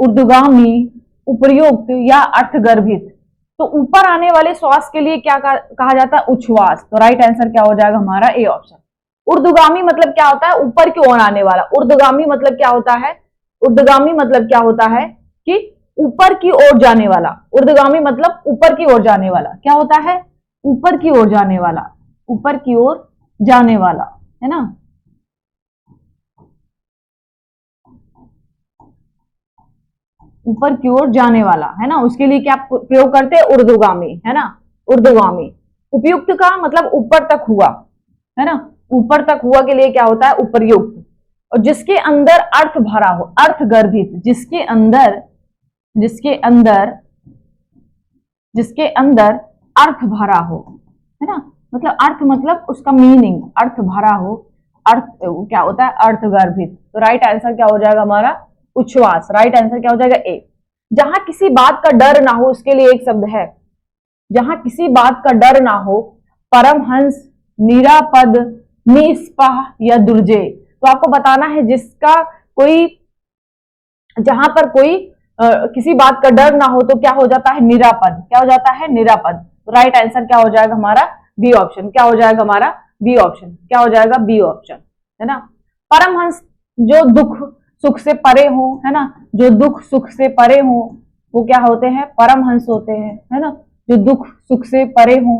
ऊर्ध्वगामी, उपर्युक्त या अर्थगर्भित। तो ऊपर आने वाले श्वास के लिए क्या कहा जाता है? उच्छ्वास। तो राइट आंसर क्या हो जाएगा हमारा? A option. ऊर्ध्वगामी मतलब क्या होता है? ऊपर की ओर आने वाला। ऊर्ध्वगामी मतलब क्या होता है? ऊर्ध्वगामी मतलब क्या होता है कि ऊपर की ओर जाने वाला। ऊर्ध्वगामी मतलब ऊपर की ओर जाने वाला। क्या होता है? ऊपर की ओर जाने वाला, ऊपर की ओर जाने वाला, है ना। ऊपर की ओर जाने वाला, है ना। उसके लिए क्या प्रयोग करते हैं? ऊर्ध्वगामी, है ना, ऊर्ध्वगामी। उपयुक्त का मतलब ऊपर तक हुआ, है ना। ऊपर तक हुआ के लिए क्या होता है? उपर्युक्त। और जिसके अंदर अर्थ भरा हो, अर्थगर्भित। जिसके अंदर अर्थ भरा हो, है ना, मतलब अर्थ मतलब उसका मीनिंग, अर्थ भरा हो, अर्थ क्या होता है? अर्थगर्भित। तो राइट आंसर क्या हो जाएगा हमारा? उच्छ्वास। राइट आंसर क्या हो जाएगा? ए। जहां किसी बात का डर ना हो, उसके लिए एक शब्द है, जहां किसी बात का डर ना हो, परमहंस, निरापद, निष्पाह या दुर्जय। तो आपको बताना है जिसका कोई, जहां पर कोई किसी बात का डर ना हो तो क्या हो जाता है? निरापद। क्या हो जाता है? निरापद। तो राइट आंसर क्या हो जाएगा हमारा? B option. क्या हो जाएगा हमारा? B option. क्या हो जाएगा? बी ऑप्शन, है ना। परमहंस जो दुख सुख से परे हो, है ना, जो दुख सुख से परे हो वो क्या होते हैं? परमहंस होते हैं, है ना। जो दुख सुख से परे हो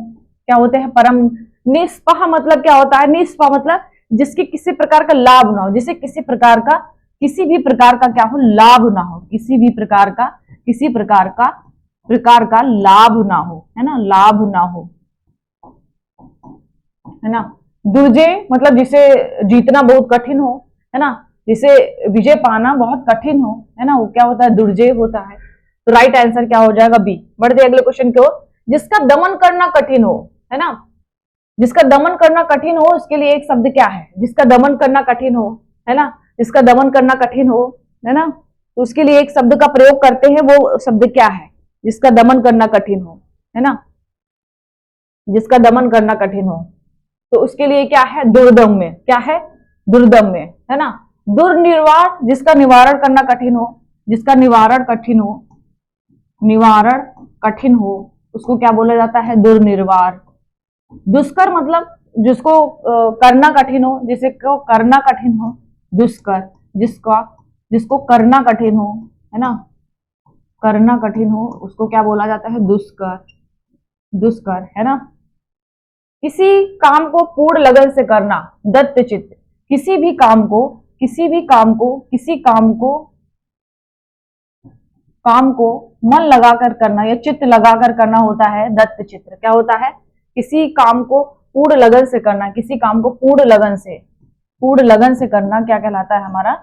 क्या होते हैं? परम। निष्पाह मतलब क्या होता है? निष्पाह मतलब जिसके किसी प्रकार का लाभ ना हो, जिसे किसी भी प्रकार का क्या हो? लाभ ना हो, किसी प्रकार का लाभ ना हो, है ना, लाभ ना हो, है ना। दुर्जय मतलब जिसे जीतना बहुत कठिन हो, है ना, जिसे विजय पाना बहुत कठिन हो, है ना, वो क्या होता है? दुर्जय होता है। तो राइट आंसर क्या हो जाएगा? बी। बढ़ते अगले क्वेश्चन की ओर। जिसका दमन करना कठिन हो, है ना, जिसका दमन करना कठिन हो उसके लिए एक शब्द क्या है? जिसका दमन करना कठिन हो, है ना, जिसका दमन करना कठिन हो, है ना, तो उसके लिए एक शब्द का प्रयोग करते हैं, वो शब्द क्या है? जिसका दमन करना कठिन हो, है ना, जिसका दमन करना कठिन हो, तो उसके लिए क्या है? दुर्दम्य। क्या है? दुर्दम्य, है ना। दुर्निवार जिसका निवारण करना कठिन हो, जिसका निवारण कठिन हो उसको क्या बोला जाता है? दुर्निवार। दुष्कर मतलब जिसको करना कठिन हो, जिसे को करना कठिन हो, दुष्कर। जिसको करना कठिन हो, है ना, करना कठिन हो उसको क्या बोला जाता है? दुष्कर, है ना। किसी काम को पूर्ण लगन से करना, दत्तचित्त। किसी काम को मन लगाकर करना या चित्त लगाकर करना होता है दत्तचित्र। क्या होता है? किसी काम को पूर्ण लगन से करना, किसी काम को पूर्ण लगन से करना क्या कहलाता है हमारा?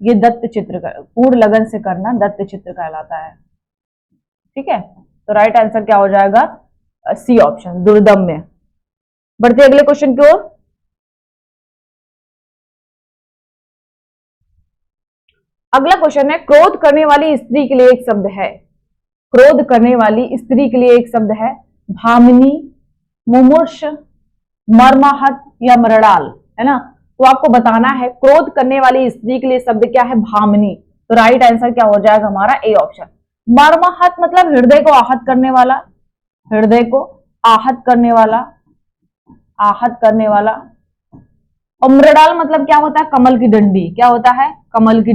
ये दत्तचित्र, पूर्ण लगन से करना दत्तचित्र कहलाता है। ठीक है, तो राइट आंसर क्या हो जाएगा? सी ऑप्शन, दुर्दम्य। बढ़ते अगले क्वेश्चन की ओर। अगला क्वेश्चन है, क्रोध करने वाली स्त्री के लिए एक शब्द है, क्रोध करने वाली स्त्री के लिए एक शब्द है भामिनी, मुमूर्ष, मर्माहत या मृणाल, है ना। तो आपको बताना है क्रोध करने वाली स्त्री के लिए शब्द क्या है? भामिनी। तो राइट आंसर क्या हो जाएगा हमारा? A option. मर्माहत मतलब हृदय को आहत करने वाला, हृदय को आहत करने वाला। और मृणाल मतलब क्या होता है? कमल की डंडी। क्या होता है? कमल की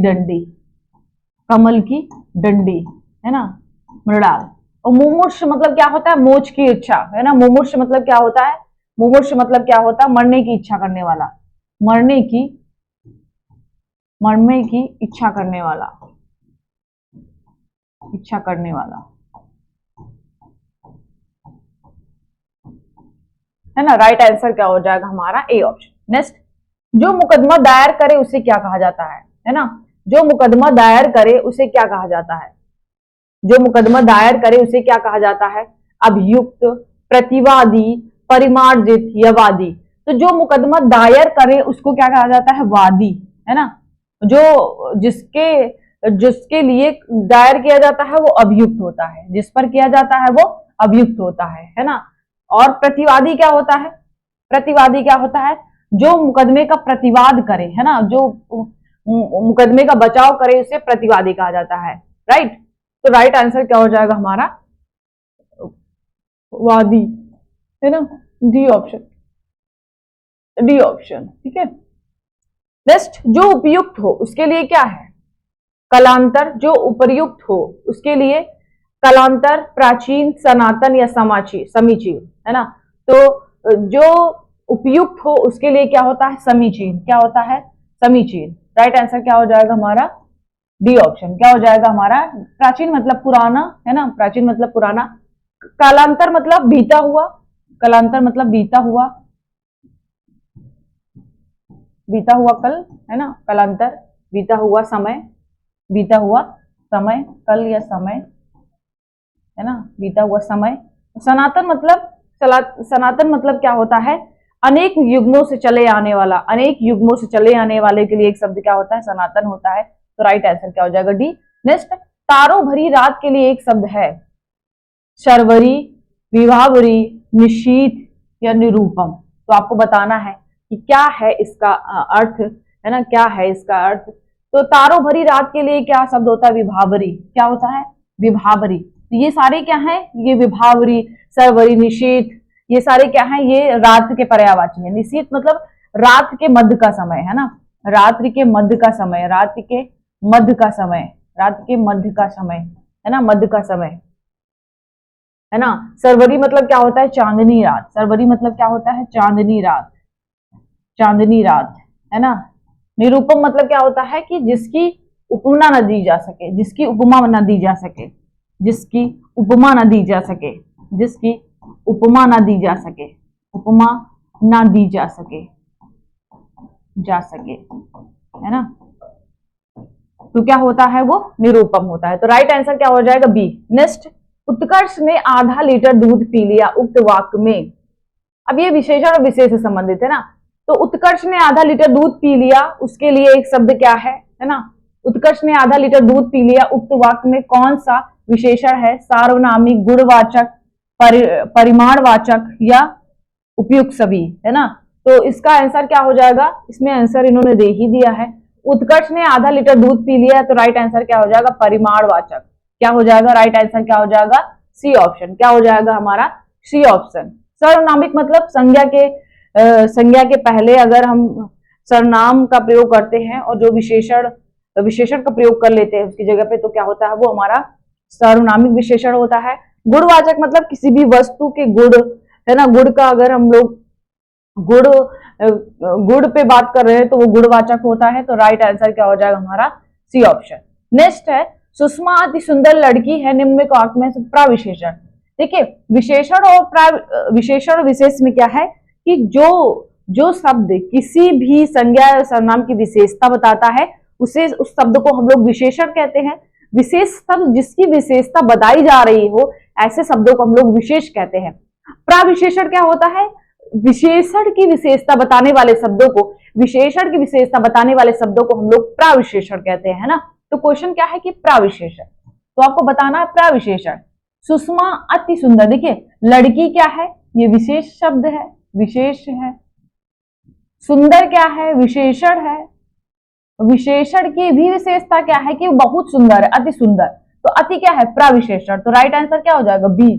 डंडी, है ना, मृणाल। और मुमूर्ष मतलब क्या होता है? मोक्ष की इच्छा, है ना। मुमूर्ष मतलब क्या होता है? मरने की इच्छा करने वाला, मरने की इच्छा करने वाला, है ना। राइट आंसर क्या हो जाएगा हमारा? A option. नेक्स्ट, जो मुकदमा दायर करे उसे क्या कहा जाता है ना? जो मुकदमा दायर करे उसे क्या कहा जाता है? जो मुकदमा दायर करे उसे क्या कहा जाता है? अभियुक्त, प्रतिवादी, परिमार्जित या वादी। तो जो मुकदमा दायर करे उसको क्या कहा जाता है? वादी, है ना? जो जिसके लिए दायर किया जाता है वो अभियुक्त होता है, जिस पर किया जाता है वो अभियुक्त होता है ना? और प्रतिवादी क्या होता है? प्रतिवादी क्या होता है? जो मुकदमे का प्रतिवाद करे, है ना? जो मुकदमे का बचाव करे उसे प्रतिवादी कहा जाता है, राइट? तो राइट आंसर क्या हो जाएगा हमारा? वादी, है ना? डी ऑप्शन, डी ऑप्शन, ठीक है। नेक्स्ट, जो उपयुक्त हो उसके लिए क्या है? कलांतर। जो उपयुक्त हो उसके लिए कलांतर, प्राचीन, सनातन या समीचीन, है ना? तो जो उपयुक्त हो उसके लिए क्या होता है? समीचीन। क्या होता है? समीचीन। राइट आंसर क्या हो जाएगा हमारा? D option. क्या हो जाएगा हमारा? प्राचीन मतलब पुराना, है ना? प्राचीन मतलब पुराना। कालांतर मतलब बीता हुआ, कालांतर मतलब बीता हुआ, बीता हुआ कल, है ना? कालांतर बीता हुआ समय, बीता हुआ समय, कल या समय, है ना? बीता हुआ समय। सनातन मतलब क्या होता है? अनेक युग्मों से चले आने वाला, अनेक युग्मों से चले आने वाले के लिए एक शब्द क्या होता है? सनातन होता है। तो राइट आंसर क्या हो जाएगा? डी। नेक्स्ट, तारों भरी रात के लिए एक शब्द है शर्वरी, विभावरी, निशीथ या निरूपम। तो आपको बताना है कि क्या है इसका अर्थ, है ना? क्या है इसका अर्थ? तो तारों भरी रात के लिए क्या शब्द होता है? विभावरी। क्या होता है? विभावरी। तो ये सारे क्या है? ये विभावरी, शर्वरी, निशीथ, ये सारे क्या है? ये रात के पर्यायवाची है। निशीथ मतलब रात के मध्य का समय, है ना? रात्रि के मध्य का समय, रात्रि के मध्य का समय, रात के मध्य का समय, है ना? मध्य का समय, है ना? शर्वरी मतलब क्या होता है? चांदनी रात। शर्वरी मतलब क्या होता है? चांदनी रात, चांदनी रात, है ना? निरूपम मतलब क्या होता है? कि जिसकी उपमा न दी जा सके, जिसकी उपमा न दी जा सके, जिसकी उपमा न दी जा सके, जिसकी उपमा न दी जा सके, उपमा न दी जा सके, है ना? तो क्या होता है? वो निरूपम होता है। तो राइट आंसर क्या हो जाएगा? बी। नेक्स्ट, उत्कर्ष ने आधा लीटर दूध पी लिया उक्त वाक्य में। अब ये विशेषण और विशेष से संबंधित है ना? तो उत्कर्ष ने आधा लीटर दूध पी लिया, उसके लिए एक शब्द क्या है ना? उत्कर्ष ने आधा लीटर दूध पी लिया उक्त वाक्य में कौन सा विशेषण है? सार्वनामिक, गुणवाचक, परिमाणवाचक या उपयुक्त सभी, है ना? तो इसका आंसर क्या हो जाएगा? इसमें आंसर इन्होंने दे ही दिया है। उत्कर्ष ने आधा लीटर दूध पी लिया, तो राइट आंसर क्या हो जाएगा? परिमाणवाचक। क्या हो जाएगा? राइट आंसर क्या हो जाएगा? C option. क्या हो जाएगा हमारा? C option. सर्वनामिक मतलब संज्ञा के पहले अगर हम सर्वनाम का प्रयोग करते हैं और जो विशेषण का प्रयोग कर लेते हैं उसकी जगह पे, तो क्या होता है? वो हमारा सर्वनामिक विशेषण होता है। गुणवाचक मतलब किसी भी वस्तु के गुण, है ना? गुण का अगर हम लोग गुण पे बात कर रहे हैं तो वो गुणवाचक होता है। तो राइट आंसर क्या हो जाएगा हमारा? C option. नेक्स्ट है, सुषमा अति सुंदर लड़की है, निम्न में वाक्य में प्रविशेषण। देखिए, विशेषण और विशेषण विशेष में क्या है कि जो शब्द किसी भी संज्ञा या सर्वनाम की विशेषता बताता है उसे, उस शब्द को हम लोग विशेषण कहते हैं। विशेष शब्द जिसकी विशेषता बताई जा रही हो, ऐसे शब्दों को हम लोग विशेष कहते हैं। प्रविशेषण क्या होता है? विशेषण की विशेषता बताने वाले शब्दों को, विशेषण की विशेषता बताने वाले शब्दों को हम लोग प्रविशेषण कहते हैं, है ना? तो क्वेश्चन क्या है कि प्रविशेषण, तो आपको बताना है प्रविशेषण। सुषमा अति सुंदर, देखिए लड़की क्या है? ये विशेष शब्द है, विशेष है। सुंदर क्या है? विशेषण है। विशेषण की भी विशेषता क्या है कि वो बहुत सुंदर है, अति सुंदर। तो अति क्या है? प्रविशेषण। तो राइट आंसर क्या हो जाएगा? बी।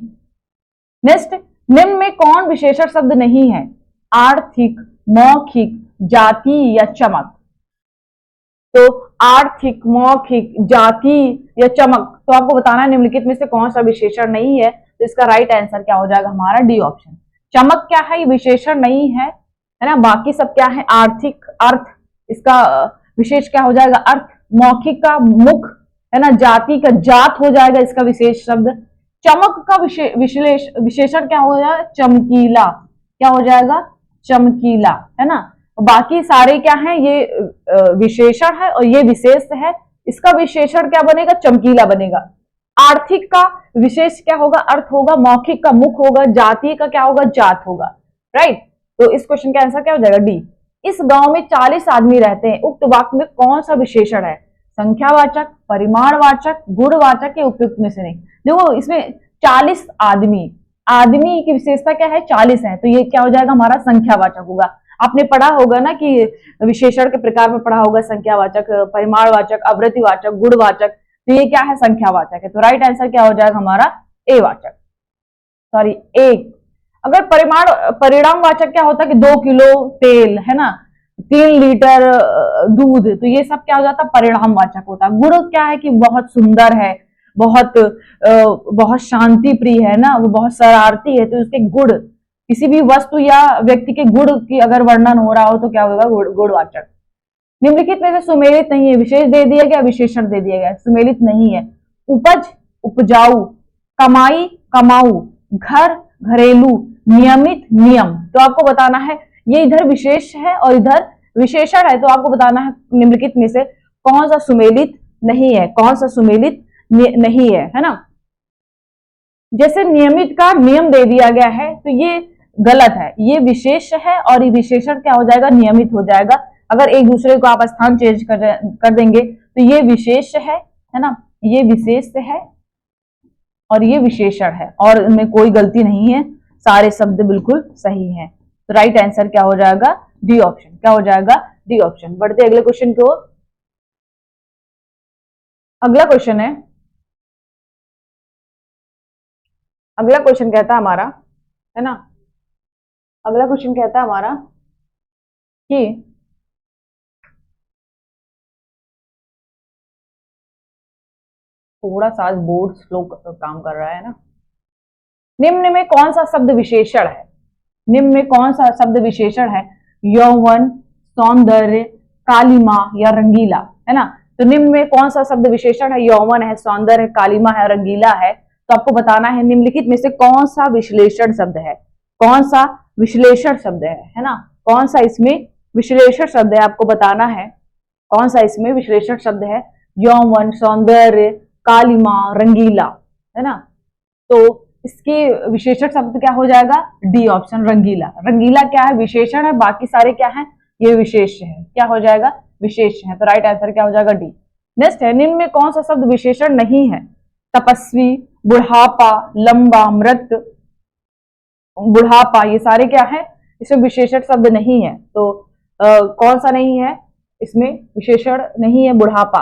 नेक्स्ट, निम्न में कौन विशेषण शब्द नहीं है? आर्थिक, मौखिक, जाति या चमक। तो आर्थिक, मौखिक, जाति या चमक, तो आपको बताना है निम्नलिखित में से कौन सा विशेषण नहीं है। तो इसका राइट आंसर क्या हो जाएगा हमारा? D option. चमक क्या है? ये विशेषण नहीं है, है ना? बाकी सब क्या है? आर्थिक, अर्थ, इसका विशेष क्या हो जाएगा? अर्थ। मौखिक का मुख, है ना? जाति का जात हो जाएगा इसका विशेष शब्द। चमक का विशेषण क्या हो जाएगा? चमकीला। क्या हो जाएगा? चमकीला, है ना? बाकी सारे क्या है, ये विशेषण है और ये विशेष है। इसका विशेषण क्या बनेगा, चमकीला बनेगा। आर्थिक का विशेष क्या होगा, अर्थ होगा। मौखिक का मुख होगा। जातीय का क्या होगा, जात होगा। राइट, तो इस क्वेश्चन का आंसर क्या हो जाएगा, डी। इस गांव में 40 आदमी रहते हैं, उक्त वाक्य में कौन सा विशेषण है, संख्यावाचक, परिमाणवाचक, गुणवाचक या उपयुक्त में से नहीं। देखो इसमें 40 आदमी, आदमी की विशेषता क्या है, 40 है, तो ये क्या हो जाएगा हमारा संख्यावाचक होगा। आपने पढ़ा होगा ना कि विशेषण के प्रकार में पढ़ा होगा, संख्यावाचक, परिमाणवाचक, अवृत्तिवाचक, गुणवाचक, तो ये क्या है, संख्यावाचक है। तो राइट आंसर क्या हो जाएगा हमारा, ए वाचक, सॉरी ए। अगर परिणामवाचक क्या होता है कि 2 किलो तेल है ना, 3 लीटर दूध, तो ये सब क्या हो जाता है, परिणामवाचक होता है। गुण क्या है कि बहुत सुंदर है, बहुत शांति प्रिय है ना, वो बहुत शरारती है, तो उसके गुण, किसी भी वस्तु या व्यक्ति के गुण की अगर वर्णन हो रहा हो तो क्या होगा, गुणवाचक। निम्नलिखित में से सुमेलित नहीं है, विशेष दे दिया गया, विशेषण दे दिया गया, सुमेलित नहीं है। उपज, उपजाऊ, कमाई, कमाऊ, घर, घरेलू, नियमित, नियम, तो आपको बताना है, ये इधर विशेष है और इधर विशेषण है, तो आपको बताना है निम्नलिखित में से कौन सा सुमेलित नहीं है, कौन सा सुमेलित नहीं है ना। जैसे नियमित का नियम दे दिया गया है तो ये गलत है, ये विशेष है और ये विशेषण क्या हो जाएगा, नियमित हो जाएगा। अगर एक दूसरे को आप स्थान चेंज कर देंगे तो ये विशेष है ना, ये विशेष है और ये विशेषण है, और इनमें कोई गलती नहीं है, सारे शब्द बिल्कुल सही हैं। तो राइट आंसर क्या हो जाएगा, डी ऑप्शन, क्या हो जाएगा, डी ऑप्शन। बढ़ते अगले क्वेश्चन को। अगला क्वेश्चन है, अगला क्वेश्चन कहता है हमारा, है ना, अगला क्वेश्चन कहता है हमारा कि थोड़ा सा बोर्ड स्लो काम कर रहा है ना। निम्न में कौन सा शब्द विशेषण है, निम्न में कौन सा शब्द विशेषण है, यौवन, सौंदर्य, कालिमा या रंगीला, है ना। तो निम्न में कौन सा शब्द विशेषण है, यौवन है, सौंदर्य है, कालिमा है, रंगीला है। तो आपको बताना है निम्नलिखित में से कौन सा विश्लेषण शब्द है, कौन सा विश्लेषण शब्द है ना, कौन सा इसमें विश्लेषण शब्द है, आपको बताना है कौन सा इसमें विश्लेषण शब्द है। यौवन, सौंदर्य, कालिमा, रंगीला, है ना। तो इसके विशेषण शब्द क्या हो जाएगा, डी ऑप्शन, रंगीला। रंगीला क्या है, विशेषण है, बाकी सारे क्या है, ये विशेष है, क्या हो जाएगा, विशेष है। तो राइट आंसर क्या हो जाएगा, डी। नेक्स्ट है, निम्न में कौन सा शब्द विशेषण नहीं है, तपस्वी, बुढ़ापा, लंबा, मृत, बुढ़ापा, ये सारे क्या है, इसमें विशेषण शब्द नहीं है। तो कौन सा नहीं है, इसमें विशेषण नहीं है, बुढ़ापा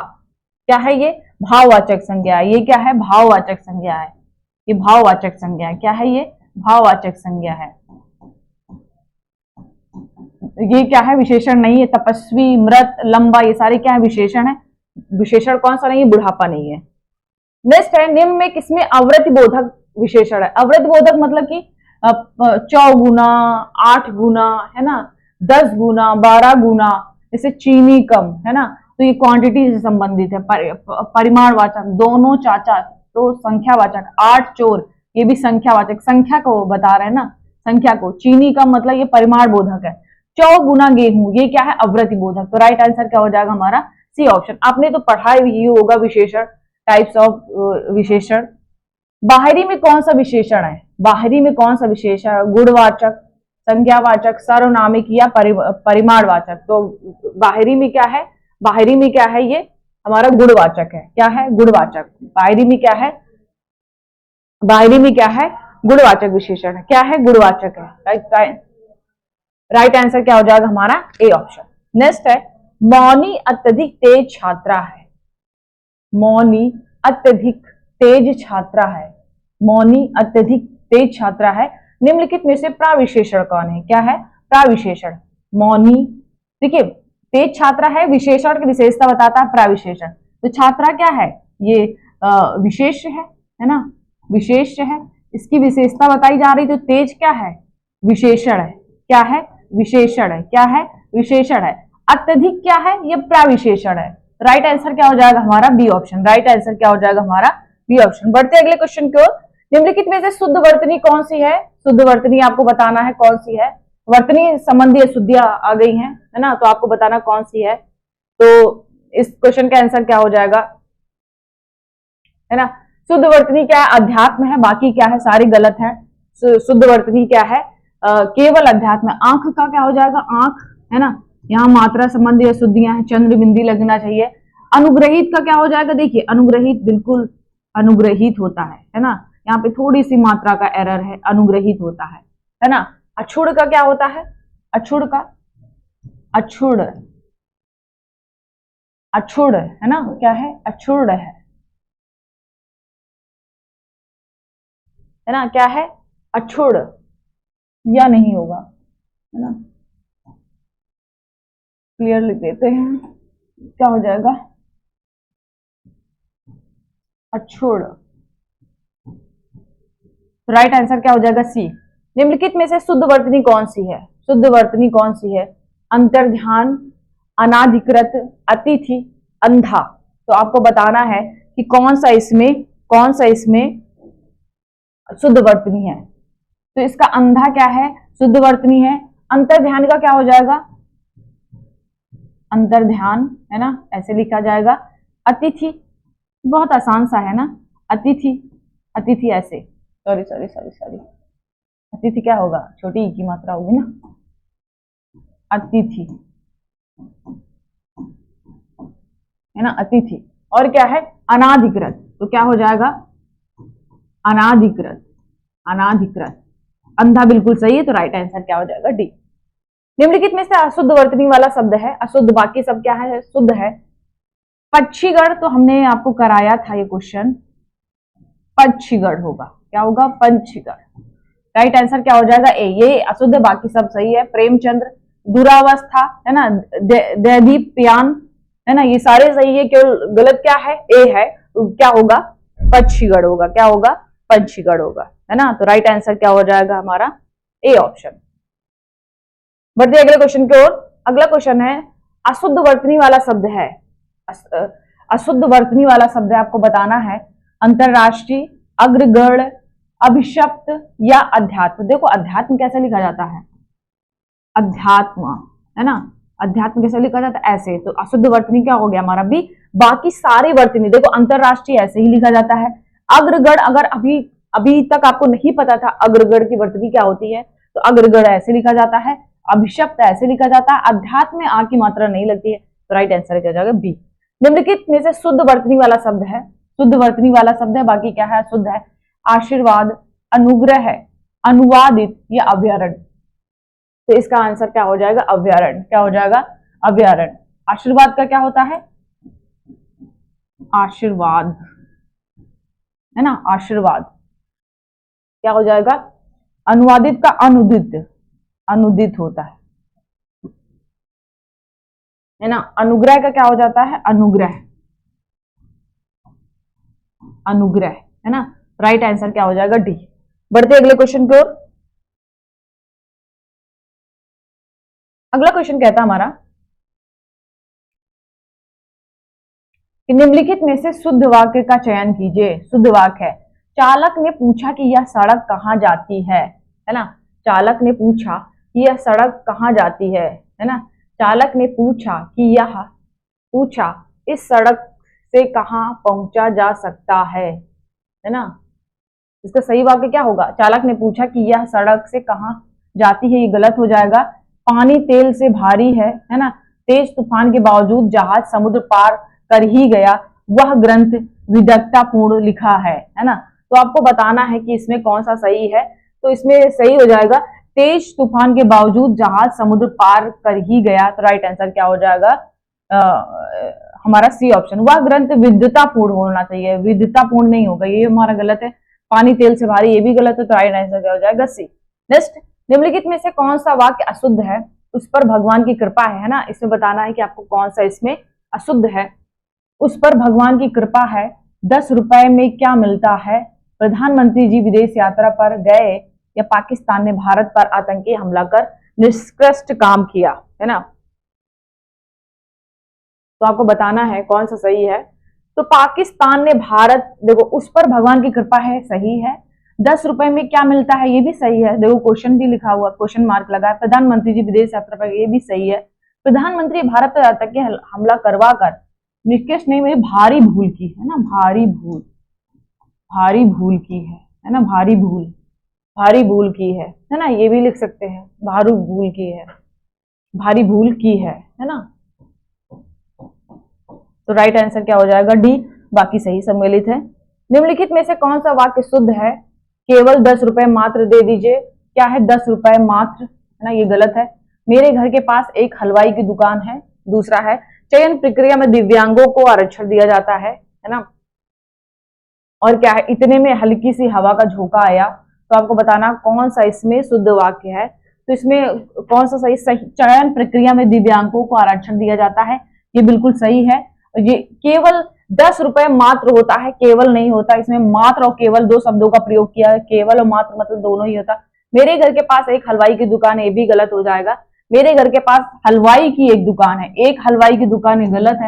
क्या है, ये भाववाचक संज्ञा है। ये क्या है, भाववाचक संज्ञा है, ये भाववाचक संज्ञा है, क्या है, ये भाववाचक संज्ञा है। ये क्या है, विशेषण नहीं है। तपस्वी, मृत, लंबा, ये सारे क्या है, विशेषण है। विशेषण कौन सा नहीं है, बुढ़ापा नहीं है। नेक्स्ट है, निम्न में किसमें अवृत्ति बोधक विशेषण है। अवृत्ति बोधक मतलब कि 4 गुना, 8 गुना, है ना, 10 गुना, 12 गुना, जैसे चीनी कम, है ना, तो ये क्वांटिटी से संबंधित है। परिमाणवाचक, दोनों चाचा, तो संख्यावाचक, 8 चोर, ये भी संख्यावाचक, संख्या को बता रहे हैं ना, संख्या को। चीनी कम मतलब ये परिमाण बोधक है। 4 गुना गेहूं, ये क्या है, अवृत्ति बोधक। तो राइट आंसर क्या हो जाएगा हमारा, सी ऑप्शन। आपने तो पढ़ा ही होगा विशेषण, टाइप्स ऑफ विशेषण। बाहरी में कौन सा विशेषण है, बाहरी में कौन सा विशेषण है, गुणवाचक, संज्ञावाचक, सार्वनामिक या परिमाणवाचक। तो बाहरी में क्या है, बाहरी में क्या है, ये हमारा गुणवाचक है, क्या है, गुणवाचक। बाहरी में क्या है, बाहरी में क्या है, गुणवाचक विशेषण है, क्या है, गुणवाचक है। राइट आंसर क्या हो जाएगा हमारा, ए ऑप्शन। नेक्स्ट है, मौनी अत्यधिक तेज छात्रा है, मौनी अत्यधिक तेज छात्रा है, मौनी अत्यधिक तेज छात्रा है। निम्नलिखित में से प्राविशेषण कौन है, क्या है, प्राविशेषण। मौनी, देखिए तेज छात्रा है, विशेषण की विशेषता बताता है प्राविशेषण। तो छात्रा क्या है, ये विशेष है ना, विशेष है, इसकी विशेषता बताई जा रही। तो तेज क्या है, विशेषण है, क्या है, विशेषण है, क्या है, विशेषण है। अत्यधिक क्या है, ये प्राविशेषण है। राइट आंसर क्या हो जाएगा हमारा, बी ऑप्शन। राइट आंसर क्या हो जाएगा हमारा, बी ऑप्शन। बढ़ते अगले क्वेश्चन को। निम्नलिखित में से शुद्ध वर्तनी कौन सी है, शुद्ध वर्तनी आपको बताना है कौन सी है। वर्तनी संबंधी अशुद्धियां आ गई हैं, है ना, तो आपको बताना कौन सी है। तो इस क्वेश्चन का आंसर क्या हो जाएगा, है ना। शुद्ध वर्तनी क्या है, अध्यात्म है, बाकी क्या है सारी गलत है। शुद्ध वर्तनी क्या है, केवल अध्यात्म। आंख का क्या हो जाएगा, आंख, है ना, यहाँ मात्रा संबंधी अशुद्धियां हैं, चंद्र बिंदी लगना चाहिए। अनुग्रहित का क्या हो जाएगा, देखिए अनुग्रहित बिल्कुल अनुग्रहित होता है ना, यहाँ पे थोड़ी सी मात्रा का एरर है, अनुग्रहित होता है ना। अक्षुड़ का क्या होता है, अक्षुड़ का, अक्षुड़, अक्षुड़, है ना, क्या है, अक्षुड़ है ना, क्या है, अक्षुड़, या नहीं होगा, है ना, क्लियर लिख देते हैं, क्या हो जाएगा, अक्षुड़। राइट आंसर क्या हो जाएगा, सी। निम्नलिखित में से शुद्ध वर्तनी कौन सी है, शुद्ध वर्तनी कौन सी है, अंतर्ध्यान, अनाधिकृत, अतिथि, अंधा। तो आपको बताना है कि कौन सा इसमें शुद्ध वर्तनी है। तो इसका अंधा क्या है, शुद्ध वर्तनी है। अंतर्ध्यान का क्या हो जाएगा, अंतर्ध्यान, है ना, ऐसे लिखा जाएगा। अतिथि बहुत आसान सा है ना, अतिथि, अतिथि ऐसे, सॉरी सॉरी सॉरी सॉरी, अतिथि क्या होगा, छोटी ई की मात्रा होगी ना, अतिथि, है ना, अतिथि। और क्या है, अनाधिकृत, तो क्या हो जाएगा, अनाधिकृत, अनाधिकृत। अंधा बिल्कुल सही है, तो राइट आंसर क्या हो जाएगा, डी। निम्नलिखित में से अशुद्ध वर्तनी वाला शब्द है, अशुद्ध, बाकी सब क्या है, शुद्ध है। पक्षीगढ़, तो हमने आपको कराया था ये क्वेश्चन, पंचीगढ़ होगा, क्या होगा, पंचीगढ़। राइट आंसर क्या हो जाएगा, ए, ये अशुद्ध, बाकी सब सही है। प्रेमचंद्र, दुरावस्था, है ना, दैदीप्यान, है ना, ये सारे सही है, केवल गलत क्या है, ए है, तो क्या होगा, पंचीगढ़ होगा, क्या होगा, पंचीगढ़ होगा, है ना। तो राइट आंसर क्या हो जाएगा हमारा, ए ऑप्शन। बढ़ते अगले क्वेश्चन की ओर। अगला क्वेश्चन है, अशुद्ध वर्तनी वाला शब्द है, अशुद्ध वर्तनी वाला शब्द है, आपको बताना है। अंतरराष्ट्रीय, अग्रगण्य, अभिशप्त या अध्यात्म। देखो अध्यात्म कैसे लिखा जाता है, अध्यात्म, है ना, अध्यात्म कैसे लिखा जाता है, ऐसे। तो अशुद्ध वर्तनी क्या हो गया हमारा बी। बाकी सारी वर्तनी देखो, अंतरराष्ट्रीय ऐसे ही लिखा जाता है। अग्रगण्य, अगर अभी अभी तक आपको नहीं पता था अग्रगण्य की वर्तनी क्या होती है, तो अग्रगण्य ऐसे लिखा जाता है। अभिशप्त ऐसे लिखा जाता है। अध्यात्म में आ की मात्रा नहीं लगती है, तो राइट आंसर क्या जाएगा, बी। निम्नलिखित में से शुद्ध वर्तनी वाला शब्द है, शुद्ध वर्तनी वाला शब्द है, बाकी क्या है, शुद्ध है। आशीर्वाद, अनुग्रह, अनुवादित या अभ्यारण। तो इसका आंसर क्या हो जाएगा, अभ्यारण, क्या हो जाएगा, अभ्यारण। आशीर्वाद का क्या होता है, आशीर्वाद, है ना, आशीर्वाद क्या हो जाएगा, अनुवादित का अनुदित, अनुदित होता है ना। अनुग्रह का क्या हो जाता है, अनुग्रह, अनुग्रह, है ना। राइट आंसर क्या हो जाएगा, डी। बढ़ते अगले क्वेश्चन की ओर। अगला क्वेश्चन कहता हमारा कि निम्नलिखित में से शुद्ध वाक्य का चयन कीजिए। शुद्ध वाक्य है, चालक ने पूछा कि यह सड़क कहाँ जाती है ना। चालक ने पूछा कि यह सड़क कहाँ जाती है ना। चालक ने पूछा कि यह, पूछा इस सड़क से कहाँ पहुंचा जा सकता है ना। इसका सही वाक्य क्या होगा, चालक ने पूछा कि यह सड़क से कहाँ जाती है, ये गलत हो जाएगा। पानी तेल से भारी है ना। तेज तूफान के बावजूद जहाज समुद्र पार कर ही गया, वह ग्रंथ विदग्धतापूर्ण लिखा है ना। तो आपको बताना है कि इसमें कौन सा सही है। तो इसमें सही हो जाएगा, तेज तूफान के बावजूद जहाज समुद्र पार कर ही गया। तो राइट आंसर क्या हो जाएगा, हमारा सी ऑप्शन। वह ग्रंथ विद्वतापूर्ण होना चाहिए, विद्वतापूर्ण नहीं होगा, ये हमारा गलत है। पानी तेल से भारी, ये भी गलत है, तो राइट आंसर क्या हो जाएगा, सी। नेक्स्ट, निम्नलिखित में से कौन सा वाक्य अशुद्ध है, उस पर भगवान की कृपा है ना। इसमें बताना है कि आपको कौन सा इसमें अशुद्ध है। उस पर भगवान की कृपा है, 10 रुपए में क्या मिलता है, प्रधानमंत्री जी विदेश यात्रा पर गए, या पाकिस्तान ने भारत पर आतंकी हमला कर निष्कृष्ट काम किया, है ना। तो आपको बताना है कौन सा सही है। तो पाकिस्तान ने भारत, देखो उस पर भगवान की कृपा है, सही है। 10 रुपए में क्या मिलता है, ये भी सही है। देखो क्वेश्चन भी लिखा हुआ, क्वेश्चन मार्क लगा है। प्रधानमंत्री जी विदेश यात्रा पर, ये भी सही है। प्रधानमंत्री भारत पर आतंकी हमला करवा कर निकेश ने मेरी भारी भूल की है ना, भारी भूल, भारी भूल की है ना, भारी भूल, भारी भूल की है ना, ये भी लिख सकते हैं, भारी भूल की है, भारी भूल की है ना। तो राइट आंसर क्या हो जाएगा, डी, बाकी सही सम्मिलित है। निम्नलिखित में से कौन सा वाक्य शुद्ध है, केवल 10 रुपए मात्र दे दीजिए। क्या है, 10 रुपए मात्र, है ना, ये गलत है। मेरे घर के पास एक हलवाई की दुकान है, दूसरा है। चयन प्रक्रिया में दिव्यांगों को आरक्षण दिया जाता है ना। और क्या है, इतने में हल्की सी हवा का झोंका आया। तो आपको बताना कौन सा इसमें शुद्ध वाक्य है। तो इसमें कौन सा सही, चयन प्रक्रिया में दिव्यांगों को आरक्षण दिया जाता है, ये बिल्कुल सही है। ये केवल 10 रुपए मात्र होता है, केवल नहीं होता, इसमें मात्र और केवल दो शब्दों का प्रयोग किया है। केवल और मात्र मतलब दोनों ही होता। मेरे घर के पास एक हलवाई की दुकान है, ये भी गलत हो जाएगा। मेरे घर के पास हलवाई की एक दुकान है, एक हलवाई की दुकान है, गलत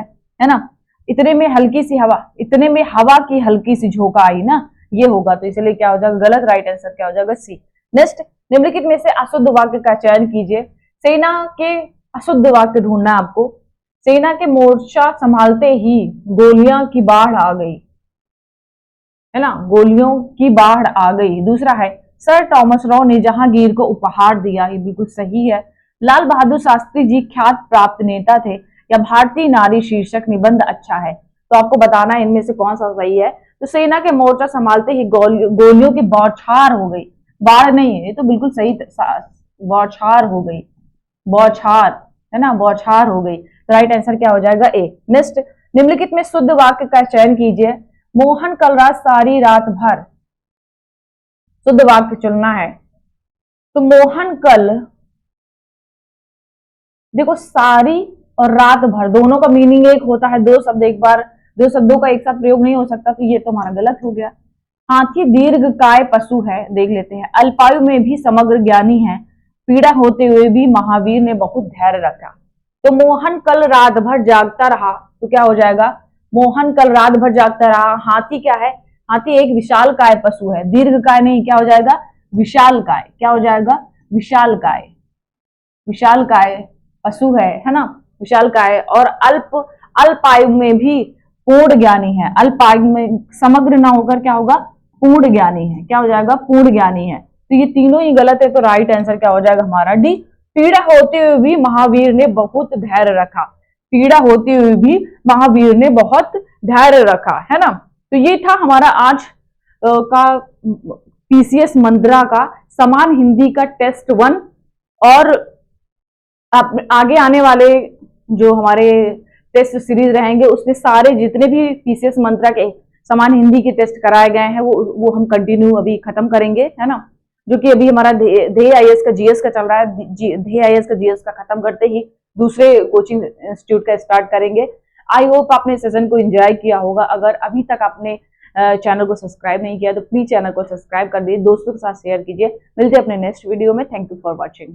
है ना। इतने में हल्की सी हवा, इतने में हवा की हल्की सी झोंका आई ना, ये होगा। तो इसलिए क्या हो जाएगा, गलत। राइट आंसर क्या हो जाएगा, सी। नेक्स्ट, निम्नलिखित में से अशुद्ध वाक्य का चयन कीजिए। सेना के अशुद्ध वाक्य ढूंढना आपको। सेना के मोर्चा संभालते ही गोलियां की बाढ़ आ गई, है ना, गोलियों की बाढ़ आ गई। दूसरा है, सर थॉमस रॉ ने जहांगीर को उपहार दिया, ये बिल्कुल सही है। लाल बहादुर शास्त्री जी ख्यात प्राप्त नेता थे, या भारतीय नारी शीर्षक निबंध अच्छा है। तो आपको बताना है इनमें से कौन सा सही है। तो सेना के मोर्चा संभालते ही गोलियों की बौछार हो गई, बाढ़ नहीं है, ये तो बिल्कुल सही, बौछार हो गई, बौछार, है ना, बौछार हो गई। तो राइट आंसर क्या हो जाएगा, ए। नेक्स्ट, निम्नलिखित में शुद्ध वाक्य का चयन कीजिए। मोहन कल रात सारी रात भर, शुद्ध वाक्य चुनना है। तो मोहन कल, देखो सारी और रात भर दोनों का मीनिंग एक होता है, दो शब्द एक बार, दो शब्दों का एक साथ प्रयोग नहीं हो सकता, तो ये तो हमारा गलत हो गया। हाथी दीर्घकाय पशु है, देख लेते हैं। अल्पायु में भी समग्र ज्ञानी है, पीड़ा होते हुए भी महावीर ने बहुत धैर्य रखा। तो मोहन कल रात भर जागता रहा, तो क्या हो जाएगा, मोहन कल रात भर जागता रहा। हाथी क्या है, हाथी एक विशाल काय पशु है, दीर्घकाय नहीं, क्या हो जाएगा, विशाल काय, क्या हो जाएगा, विशाल काय, विशाल काय पशु है ना, विशाल काय। और अल्पायु में भी पूर्ण ज्ञानी है, अल्पायु में समग्र ना होकर क्या होगा, पूर्ण ज्ञानी है, क्या हो जाएगा, पूर्ण ज्ञानी है। तो ये तीनों ही गलत है। तो राइट आंसर क्या हो जाएगा हमारा, डी। पीड़ा होते हुए भी महावीर ने बहुत धैर्य रखा, पीड़ा होते हुए भी महावीर ने बहुत धैर्य रखा, है ना। तो ये था हमारा आज का पीसीएस मंत्रा का समान हिंदी का टेस्ट 1। और आगे आने वाले जो हमारे टेस्ट सीरीज रहेंगे उसमें सारे जितने भी पीसीएस मंत्रा के समान हिंदी के टेस्ट कराए गए हैं वो हम कंटिन्यू अभी खत्म करेंगे, है ना। जो कि अभी हमारा ध्येय आईएएस का जीएस का चल रहा है, ध्येय आईएएस का जीएस का खत्म करते ही दूसरे कोचिंग इंस्टीट्यूट का स्टार्ट करेंगे। आई होप आपने सेशन को एंजॉय किया होगा। अगर अभी तक आपने चैनल को सब्सक्राइब नहीं किया तो प्लीज चैनल को सब्सक्राइब कर दीजिए, दोस्तों के साथ शेयर कीजिए। मिलते हैं अपने नेक्स्ट वीडियो में। Thank you for watching.